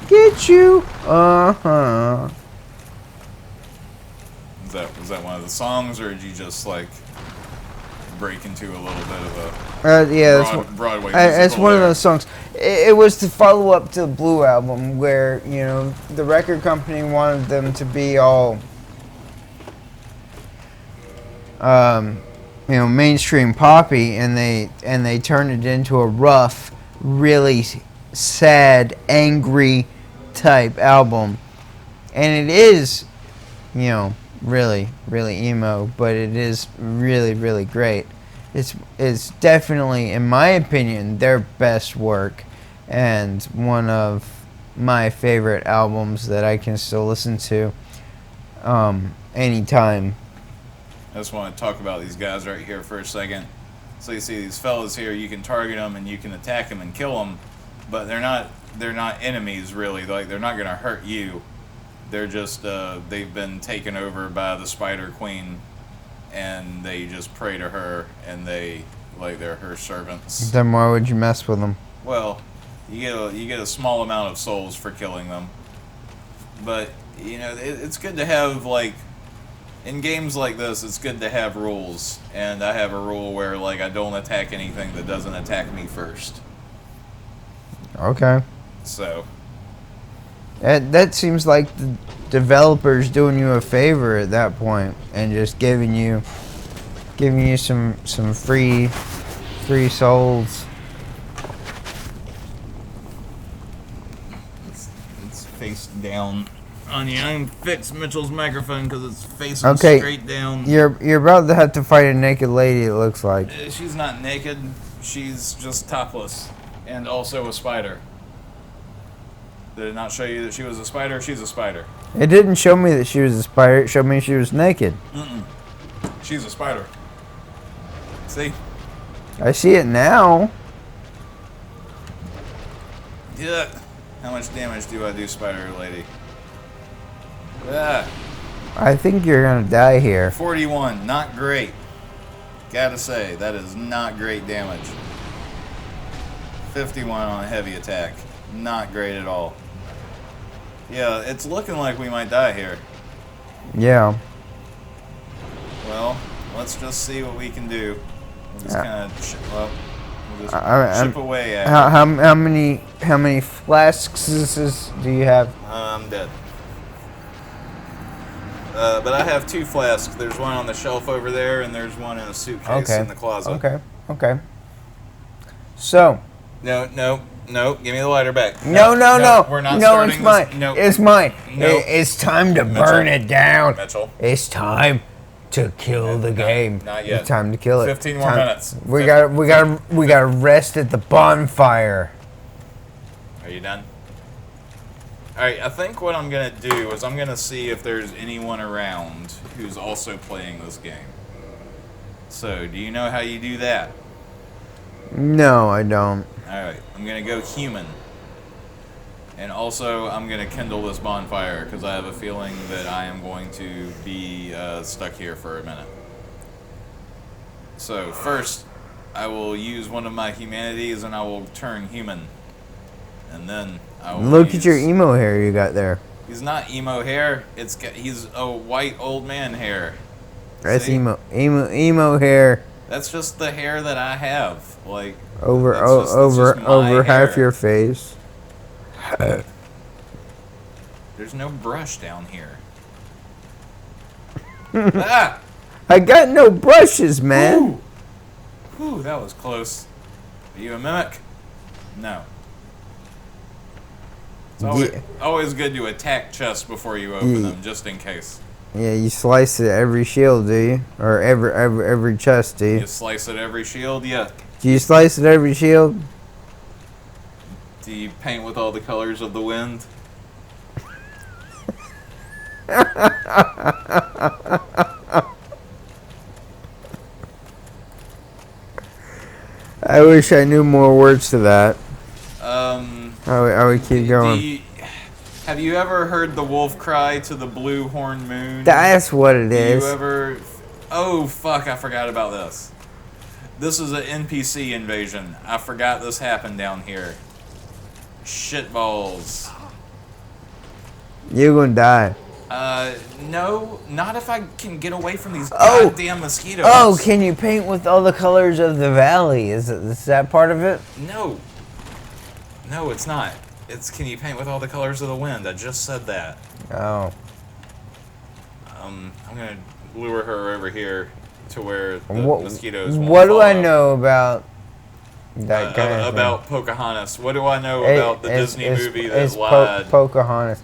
get you, Was that one of the songs, or did you just like break into a little bit of a yeah, Broadway musical? That's one of there? those songs. It was to follow up to the Blue album, where the record company wanted them to be all, mainstream poppy, and they turned it into a rough, really sad, angry type album, and it is, really, really emo, but it is really, really great. It's definitely, in my opinion, their best work, and one of my favorite albums that I can still listen to anytime. I just want to talk about these guys right here for a second. So you see these fellas here, you can target them and you can attack them and kill them, but they're not enemies really. Like, they're not going to hurt you. They're just they've been taken over by the Spider Queen, and they just pray to her, and they're her servants. Then why would you mess with them? Well, you get a small amount of souls for killing them, but it's good to have, like, in games like this, it's good to have rules, and I have a rule where, like, I don't attack anything that doesn't attack me first. Okay. So that seems like the developers doing you a favor at that point, and just giving you some free souls. it's face down. Anya, I'm fix Mitchell's microphone because it's facing straight down. You're about to have to fight a naked lady, it looks like. She's not naked. She's just topless, and also a spider. Did it not show you that she was a spider? She's a spider. It didn't show me that she was a spider. It showed me she was naked. She's a spider. See? I see it now. Yeah. How much damage do I do, spider lady? Ah, I think you're gonna die here. 41. Not great. Gotta say, that is not great damage. 51 on a heavy attack. Not great at all. Yeah, it's looking like we might die here. Yeah. Well, let's just see what we can do. We'll just kind of we'll just chip away at it. How many flasks do you have? I'm dead. But I have 2 flasks. There's one on the shelf over there, and there's one in a suitcase in the closet. Okay. So. No. Give me the lighter back. No. We're not no, starting it's mine. this. No. It's mine. No. It's time to burn it down. Mitchell. It's time to kill the game. Not yet. It's time to kill it. 15 more minutes. We gotta rest at the bonfire. Are you done? Alright, I think what I'm gonna do is I'm gonna see if there's anyone around who's also playing this game. So, do you know how you do that? No, I don't. Alright, I'm gonna go human. And also, I'm gonna kindle this bonfire, because I have a feeling that I am going to be stuck here for a minute. So, first, I will use one of my humanities, and I will turn human. And then I will Look at your emo hair you got there. He's not emo hair, he's a white old man hair. That's See? emo hair. That's just the hair that I have. Like, over that's just my half hair. your face. There's no brush down here. Ah! I got no brushes, man. Whew, that was close. Are you a mimic? No. It's always good to attack chests before you open them, just in case. Yeah, you slice it every shield, do you? Or every chest, do you? You slice at every shield, yeah. Do you slice it over your shield? Do you paint with all the colors of the wind? I wish I knew more words to that. I would keep going. Have you ever heard the wolf cry to the blue horn moon? That's what it is. Do you ever... Oh, fuck, I forgot about this. This is an NPC invasion. I forgot this happened down here. Shitballs. You're gonna die. No, not if I can get away from these Oh! goddamn mosquitoes. Oh, can you paint with all the colors of the valley? Is that part of it? No. No, it's not. It's can you paint with all the colors of the wind? I just said that. Oh. I'm gonna lure her over here to where the mosquitoes won't What do I fall out. know about that kind of about thing? Pocahontas? What do I know about the Disney movie that it's lied? Pocahontas.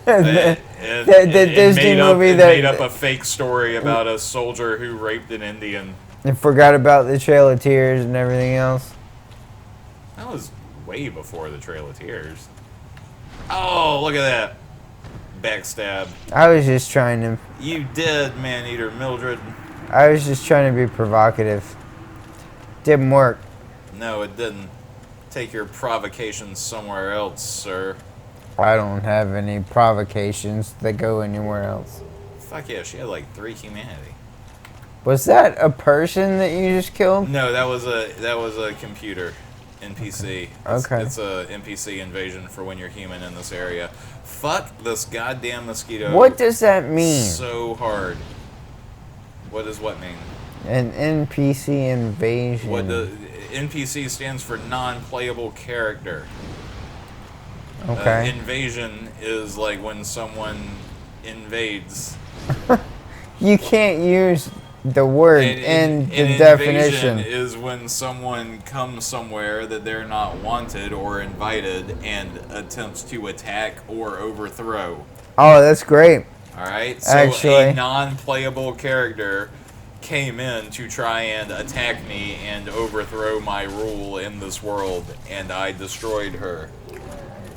It Disney made up, movie it that made up a fake story about a soldier who raped an Indian. and forgot about the Trail of Tears and everything else. That was way before the Trail of Tears. Oh, look at that. Backstab. I was just trying to. You did, man-eater Mildred. I was just trying to be provocative. Didn't work. No, it didn't. Take your provocations somewhere else, sir. I don't have any provocations that go anywhere else. Fuck yeah, she had like 3 humanity. Was that a person that you just killed? No, that was a computer NPC. Okay. It's a NPC invasion for when you're human in this area. Fuck this goddamn mosquito. What does that mean? So hard. What does what mean? An NPC invasion. What the NPC stands for non-playable character. Okay. Invasion is like when someone invades. You can't use the word in the an definition. invasion is when someone comes somewhere that they're not wanted or invited and attempts to attack or overthrow. Oh, that's great. All right. So Actually. a non-playable character came in to try and attack me and overthrow my rule in this world, and I destroyed her.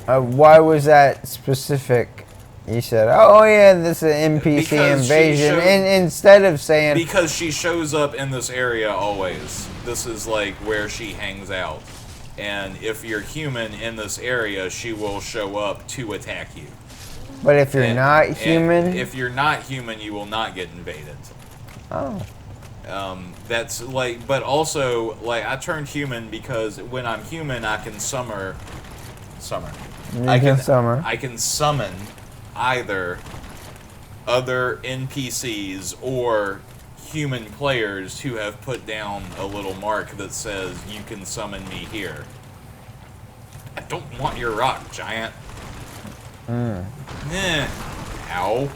Why was that specific? You said, "Oh yeah, this is an NPC Because she invasion," showed- and instead of saying, Because she shows up in this area always. This is like where she hangs out. And if you're human in this area, she will show up to attack you. "But if you're And- not and human," if you're not human, you will not get invaded. oh, That's like, but also, like, I turned human because when I'm human, I can summon. You can summon. I can summon either other NPCs or human players who have put down a little mark that says you can summon me here. I don't want your rock, giant. Ow.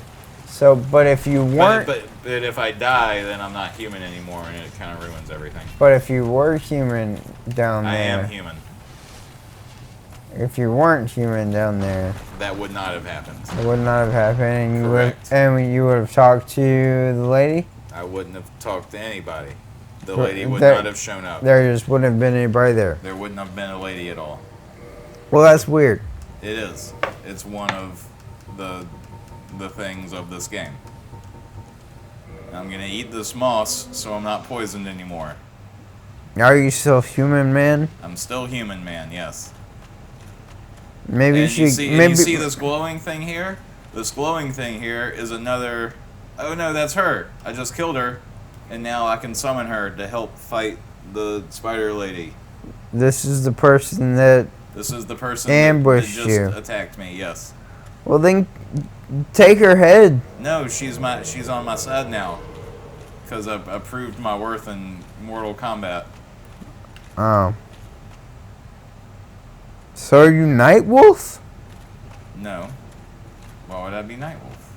so but if you weren't, But if I die, then I'm not human anymore, and it kind of ruins everything. but if you were human down I there, am human. if you weren't human down there, That would not have happened. it would not have happened, and you would, Correct. and you would have talked to the lady. I wouldn't have talked to anybody. The lady would There- not have shown up. There just wouldn't have been anybody there. There wouldn't have been a lady at all. Well, that's weird. It is. It's one of the things of this game. I'm gonna eat this moss so I'm not poisoned anymore. Are you still human, man? I'm still human, man. Yes. Maybe you And should. you see, maybe and you see this glowing thing here? This glowing thing here is another... Oh no, that's her. I just killed her. And now I can summon her to help fight the spider lady. this is the person that. This is the person Ambushed that just you. attacked me, yes. Well, then take her head. No, she's on my side now. Because I proved my worth in Mortal Kombat. Oh. So are you Nightwolf? No. Why would I be Nightwolf?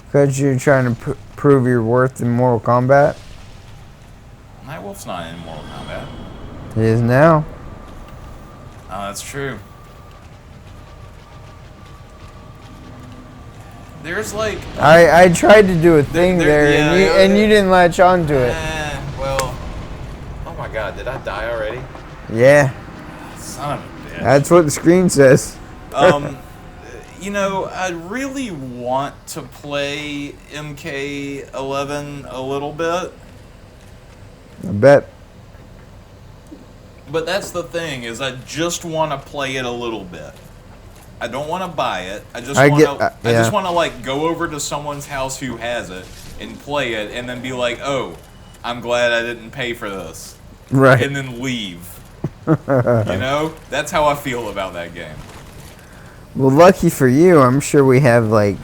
Because you're trying to prove your worth in Mortal Kombat? Nightwolf's not in Mortal Kombat. It is now. Oh, that's true. There's like... I tried to do a thing there- there, yeah, and yeah. you didn't latch on to it. Well... Oh my god, did I die already? Yeah, Son of a bitch. that's what the screen says. You know, I really want to play MK11 a little bit, I bet. but that's the thing, is I just want to play it a little bit. I don't want to buy it. I just I want get- to. I yeah. just want to like go over to someone's house who has it and play it, and then be like, "Oh, I'm glad I didn't pay for this," Right. and then leave. You know, that's how I feel about that game. Well, lucky for you, I'm sure we have like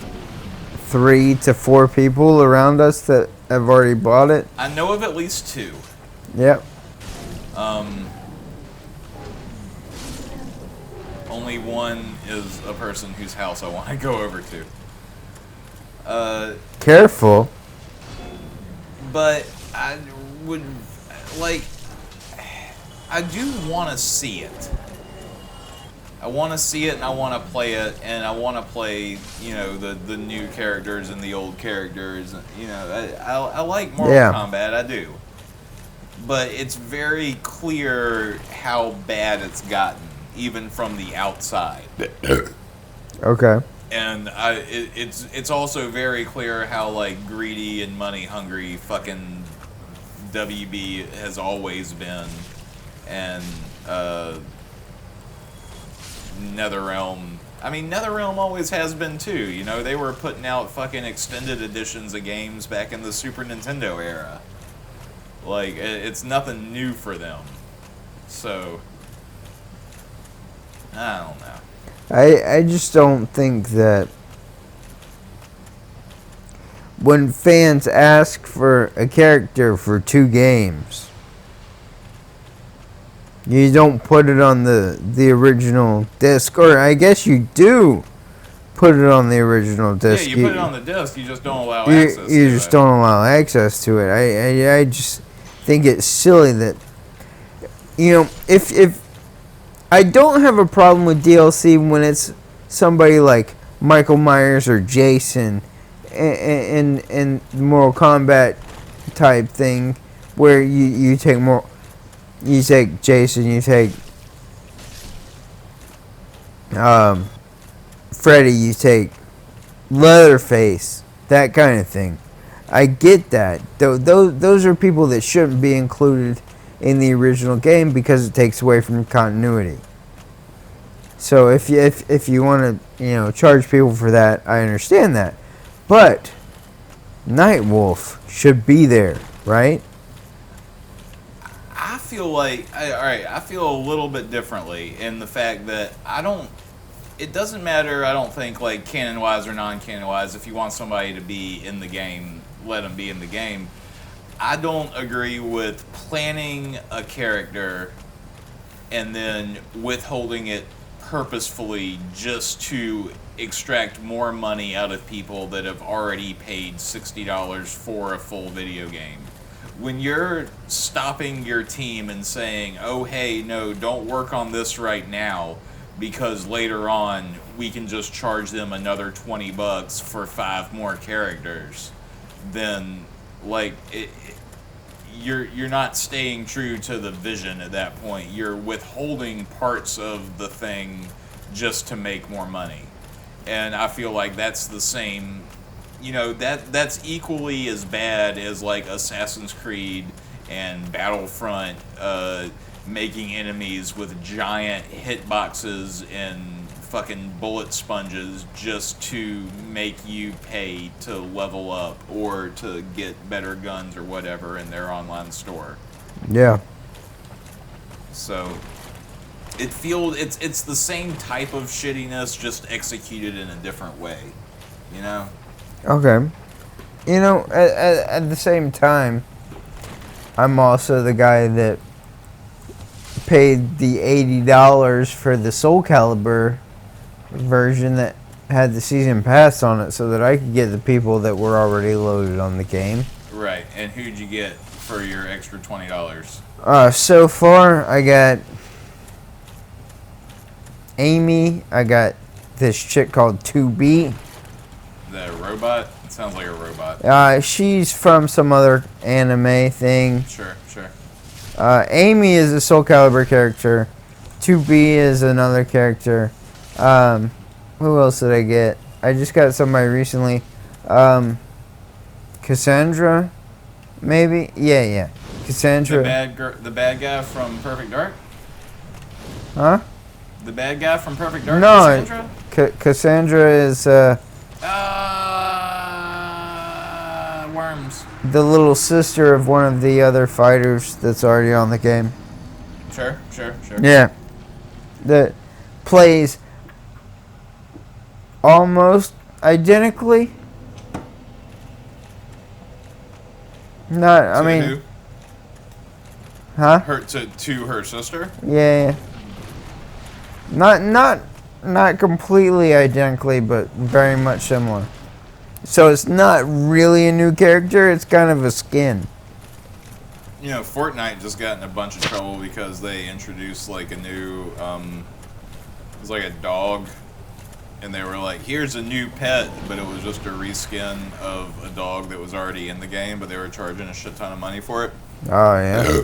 3 to 4 people around us that have already bought it. I know of at least 2. Yep. Only one is a person whose house I want to go over to. Careful. But I would like. I do want to see it. I want to see it and I want to play it, and I want to play, you know, the new characters and the old characters. You know, I like Mortal Kombat, I do. But it's very clear how bad it's gotten, even from the outside. Okay. And it's also very clear how like greedy and money hungry fucking WB has always been, and NetherRealm. I mean, NetherRealm always has been too. You know, they were putting out fucking extended editions of games back in the Super Nintendo era. Like, it's nothing new for them. So, I don't know. I just don't think that when fans ask for a character for 2 games, you don't put it on the original disc, or I guess you do put it on the original disc. Yeah, you put it on the disc, you just don't allow you, access to you just it. don't allow access to it. I just think it's silly that, you know, if I don't have a problem with DLC when it's somebody like Michael Myers or Jason in Mortal Kombat type thing, where you take more. You take Jason, you take Freddy, you take Leatherface, that kind of thing. I get that. Those are people that shouldn't be included in the original game because it takes away from continuity. So if you want to charge people for that, I understand that. But Nightwolf should be there, right? I feel like, I feel a little bit differently in the fact that it doesn't matter, I don't think, like, canon-wise or non-canon-wise, if you want somebody to be in the game, let them be in the game. I don't agree with planning a character and then withholding it purposefully just to extract more money out of people that have already paid $60 for a full video game. When you're stopping your team and saying, oh, hey, no, don't work on this right now because later on we can just charge them another $20 for 5 more characters, then, like, you're not staying true to the vision at that point. You're withholding parts of the thing just to make more money. And I feel like that's the same... that's equally as bad as like Assassin's Creed and Battlefront making enemies with giant hitboxes and fucking bullet sponges just to make you pay to level up or to get better guns or whatever in their online store. Yeah. So it's the same type of shittiness, just executed in a different way, you know? Okay. At the same time, I'm also the guy that paid the $80 for the Soul Calibur version that had the season pass on it so that I could get the people that were already loaded on the game. Right. And who'd you get for your extra $20? So far, I got Amy. I got this chick called 2B. The robot? It sounds like a robot. She's from some other anime thing. Sure. Amy is a Soul Calibur character. 2B is another character. Who else did I get? I just got somebody recently. Cassandra, maybe? Yeah. Cassandra. The bad guy from Perfect Dark? Huh? The bad guy from Perfect Dark? No, Cassandra? Cassandra is Worms. the little sister of one of the other fighters that's already on the game. Sure. Yeah. That plays almost identically. Not, I mean, Who? huh? To her sister? Yeah. Not completely identically, but very much similar. So it's not really a new character, it's kind of a skin. You know, Fortnite just got in a bunch of trouble because they introduced like a new, it was like a dog, and they were like, here's a new pet, but it was just a reskin of a dog that was already in the game, but they were charging a shit ton of money for it. Oh, yeah.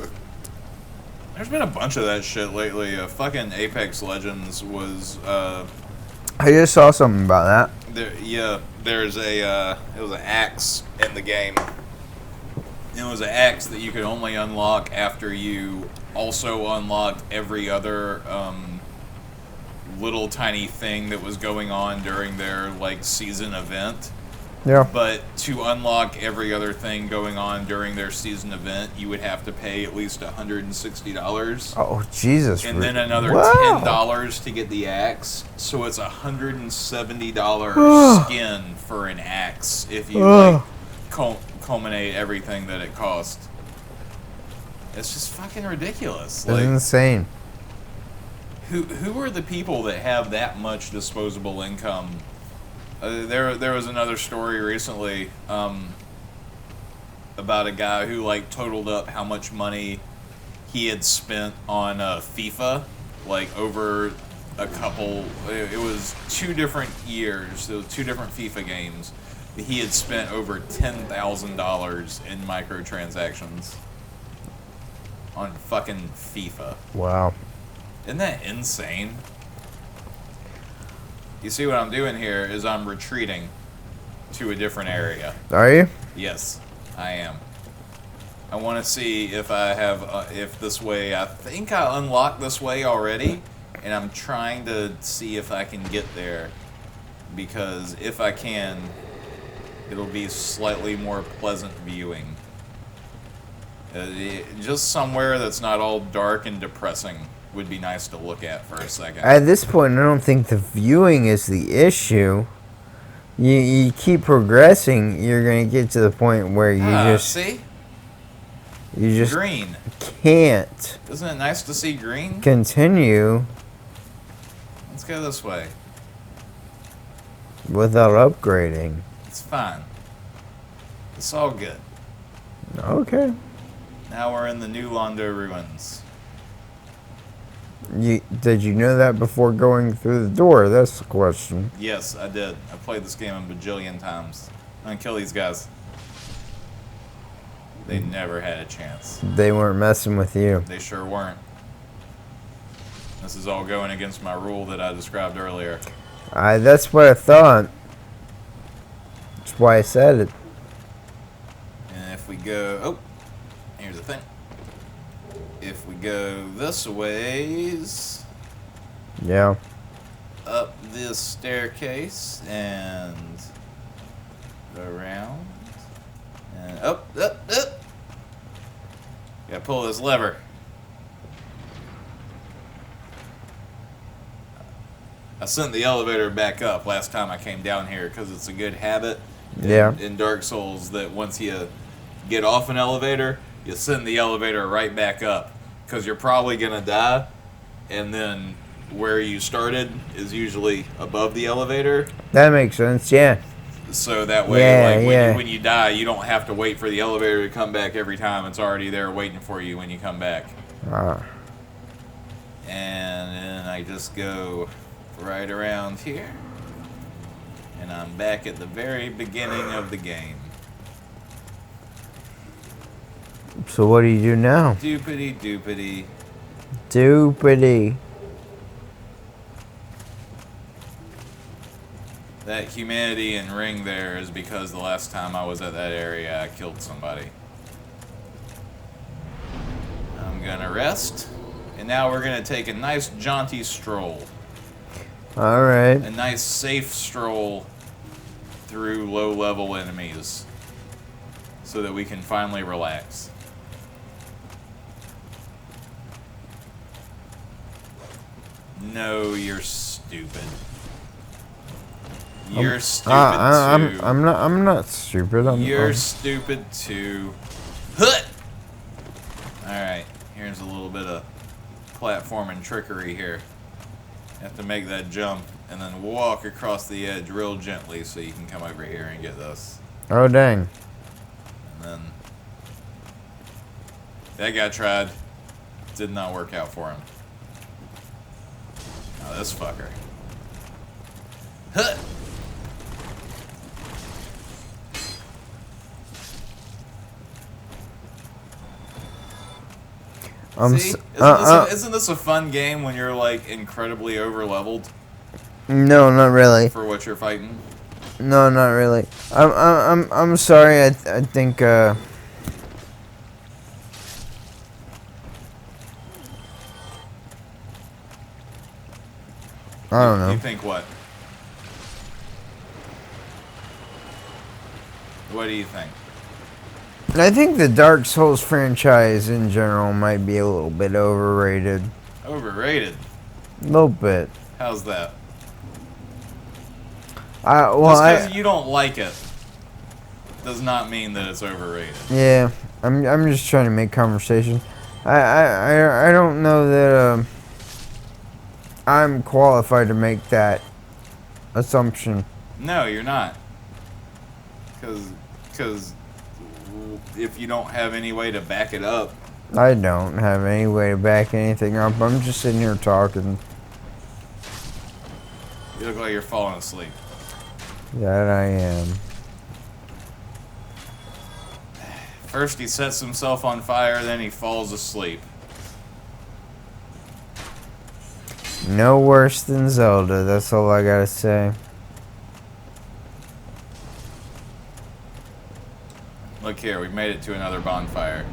There's been a bunch of that shit lately. Fucking Apex Legends was, I just saw something about that. there's it was an axe in the game. It was an axe that you could only unlock after you also unlocked every other little tiny thing that was going on during their like season event. Yeah. But to unlock every other thing going on during their season event, you would have to pay at least $160. Oh, Jesus. And then another Wow. $10 to get the axe. So it's $170 skin for an axe if you like culminate everything that it cost. It's just fucking ridiculous. It's Like, insane. who are the people that have that much disposable income? There was another story recently about a guy who like totaled up how much money he had spent on FIFA, like over a couple. It was 2 different years. There was 2 different FIFA games. He had spent over $10,000 in microtransactions on fucking FIFA. Wow. Isn't that insane? You see what I'm doing here is I'm retreating to a different area. Are you? Yes, I am. I want to see if I have, if this way, I think I unlocked this way already, and I'm trying to see if I can get there, because if I can, it'll be slightly more pleasant viewing. Just somewhere that's not all dark and depressing would be nice to look at for a second. At this point, I don't think the viewing is the issue. You keep progressing, you're going to get to the point where you see? You just Green. can't Isn't it nice to see green? continue Let's go this way. without upgrading. It's fine. It's all good. Okay. Now we're in the New Londo ruins. Did you know that before going through the door? That's the question. Yes, I did. I played this game a bajillion times. I'm gonna kill these guys. They never had a chance. They weren't messing with you. They sure weren't. This is all going against my rule that I described earlier. That's what I thought. That's why I said it. And if we go... Oh, here's the thing. If we go this ways... Yeah. Up this staircase and around and up. Gotta pull this lever. I sent the elevator back up last time I came down here because it's a good habit in Dark Souls that once you get off an elevator, you send the elevator right back up because you're probably gonna die, and then where you started is usually above the elevator. That makes sense, yeah. So that way, when you die, you don't have to wait for the elevator to come back every time. It's already there waiting for you when you come back. Ah. And then I just go right around here. And I'm back at the very beginning of the game. So what do you do now? Doopity doopity. Doopity. That humanity and ring there is because the last time I was at that area, I killed somebody. I'm gonna rest, and now we're gonna take a nice jaunty stroll. Alright. A nice safe stroll through low-level enemies so that we can finally relax. No, you're stupid. You're stupid too. I'm not stupid. You're stupid too. Hut! Alright, here's a little bit of platforming trickery here. You have to make that jump and then walk across the edge real gently so you can come over here and get this. Oh, dang. And then that guy tried. Did not work out for him. Now this fucker. Huh! See? Isn't this a fun game when you're like incredibly over leveled No, not really. for what you're fighting? No, not really. I'm sorry. I think I don't know. You think what? What do you think? I think the Dark Souls franchise in general might be a little bit overrated. Overrated? A little bit. How's that? Well, Just because you don't like it does not mean that it's overrated. Yeah, I'm just trying to make conversation. I don't know that I'm qualified to make that assumption. No, you're not. Because if you don't have any way to back it up. I don't have any way to back anything up. I'm just sitting here talking. You look like you're falling asleep. That I am. First he sets himself on fire, then he falls asleep. No worse than Zelda, that's all I gotta say. Look here, we made it to another bonfire.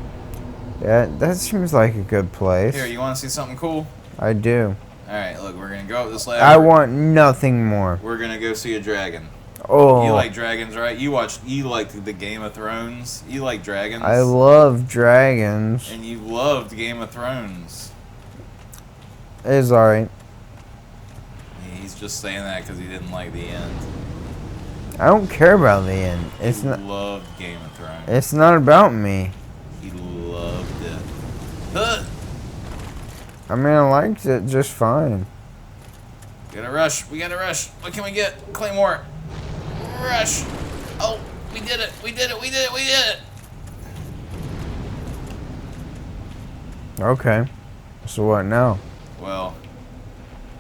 Yeah, that seems like a good place. Here, you want to see something cool? I do. Alright, look, we're going to go up this ladder. I want nothing more. We're going to go see a dragon. Oh. You like dragons, right? You like the Game of Thrones. You like dragons. I love dragons. And you loved Game of Thrones. It's alright. He's just saying that because he didn't like the end. I don't care about the end. It's He not. loved Game of Thrones. It's not about me. He loved it. Huh! I mean, I liked it just fine. We gotta rush. We gotta rush. What can we get? Claymore. Rush. Oh, we did it. We did it. We did it. We did it. Okay. So what now? Well,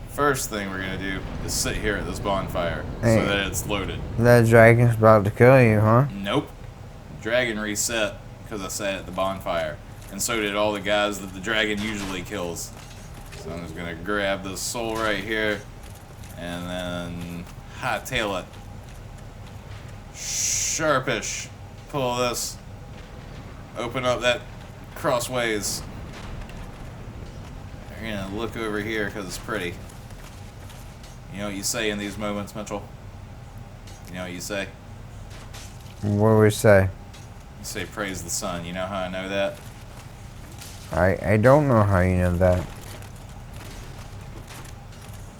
first thing we're gonna do is sit here at this bonfire Hey. so that it's loaded. That dragon's about to kill you, huh? Nope. Dragon reset because I sat at the bonfire. And so did all the guys that the dragon usually kills. So I'm just gonna grab this soul right here and then hightail it. Sharpish. Pull this. Open up that crossways. We're gonna look over here because it's pretty. You know what you say in these moments, Mitchell? You know what you say? What do we say? You say praise the sun. You know how I know that? I don't know how you know that.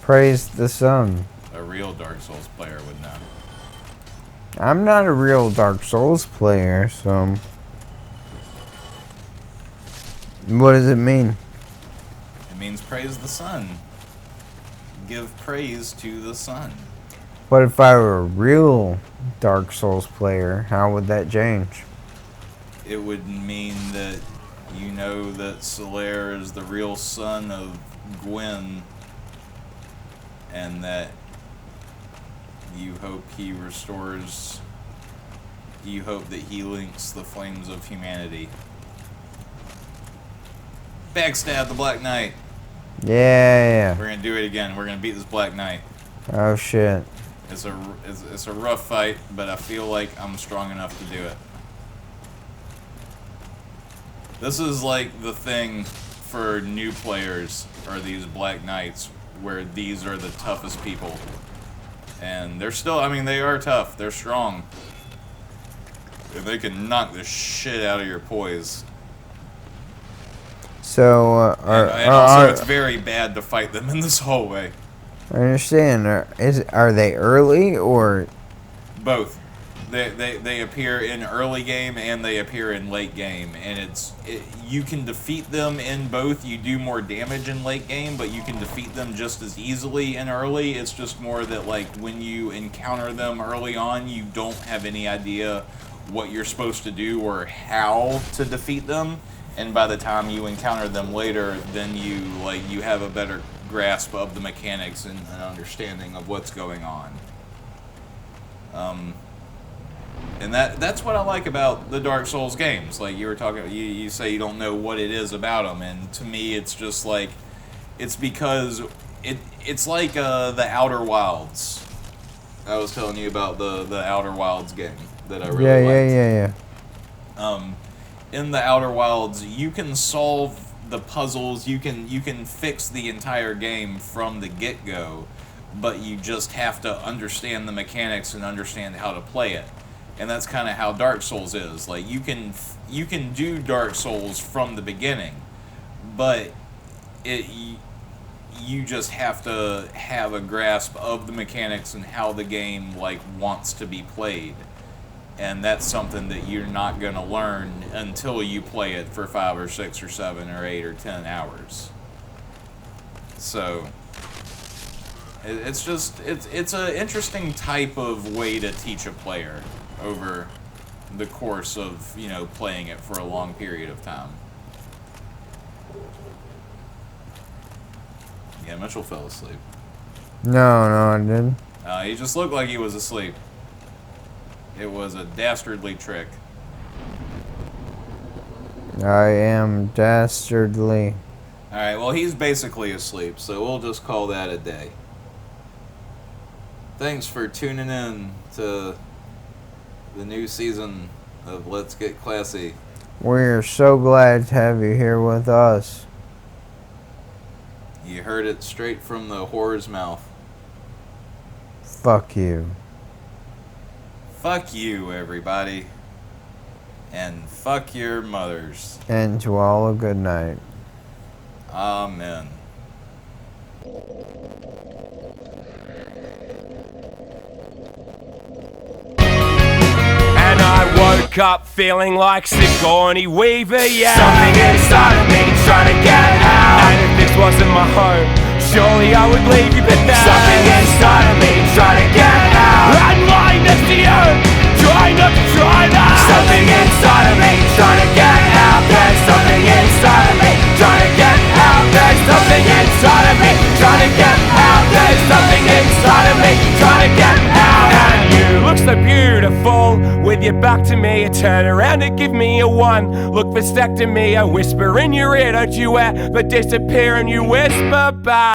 Praise the sun. A real Dark Souls player would know. I'm not a real Dark Souls player, so... What does it mean? It means praise the sun. Give praise to the sun. What if I were a real Dark Souls player? How would that change? It would mean that you know that Solaire is the real son of Gwen, and that you hope he restores, you hope that he links the flames of humanity Backstab the Black Knight. Yeah. We're gonna do it again. We're gonna beat this Black Knight. Oh shit. It's a rough fight, but I feel like I'm strong enough to do it. This is like the thing for new players, are these Black Knights, where these are the toughest people. And they're still, I mean, they are tough. They're strong. And they can knock the shit out of your poise. So, And also, it's very bad to fight them in this hallway. I understand. Are they early or? Both. They appear in early game and they appear in late game, and you can defeat them in both. You do more damage in late game, but you can defeat them just as easily in early. It's just more that, like, when you encounter them early on, you don't have any idea what you're supposed to do or how to defeat them, and by the time you encounter them later, then you have a better grasp of the mechanics and an understanding of what's going on. And that's what I like about the Dark Souls games. Like you were talking, you say you don't know what it is about them, and to me, it's just like, it's because it's like the Outer Wilds. I was telling you about the Outer Wilds game that I really liked. Yeah. In the Outer Wilds, you can solve the puzzles. You can fix the entire game from the get-go, but you just have to understand the mechanics and understand how to play it. And that's kind of how Dark Souls is. Like, you can do Dark Souls from the beginning, but you just have to have a grasp of the mechanics and how the game, like, wants to be played. And that's something that you're not going to learn until you play it for 5 or 6 or 7 or 8 or 10 hours. So it's an interesting type of way to teach a player over the course of, you know, playing it for a long period of time. Yeah, Mitchell fell asleep. No, I didn't. He just looked like he was asleep. It was a dastardly trick. I am dastardly. Alright, well, he's basically asleep, so we'll just call that a day. Thanks for tuning in to the new season of Let's Get Classy. We're so glad to have you here with us. You heard it straight from the whore's mouth. Fuck you. Fuck you, everybody. And fuck your mothers. And to all a good night. Amen. And I woke up feeling like Sigourney Weaver, yeah. Something inside of me trying to get out. And if this wasn't my home, surely I would leave you, but there's something inside of me trying to get out. I'm lying next to you, trying not to try that. Something inside of me trying to get out. There's something inside of me trying to get out. There's something inside of me trying to get out. There's something inside of me trying to get out. And you look so beautiful with your back to me. You turn around and give me a one. Look for me. I whisper in your ear, don't you ever disappear, and you whisper back.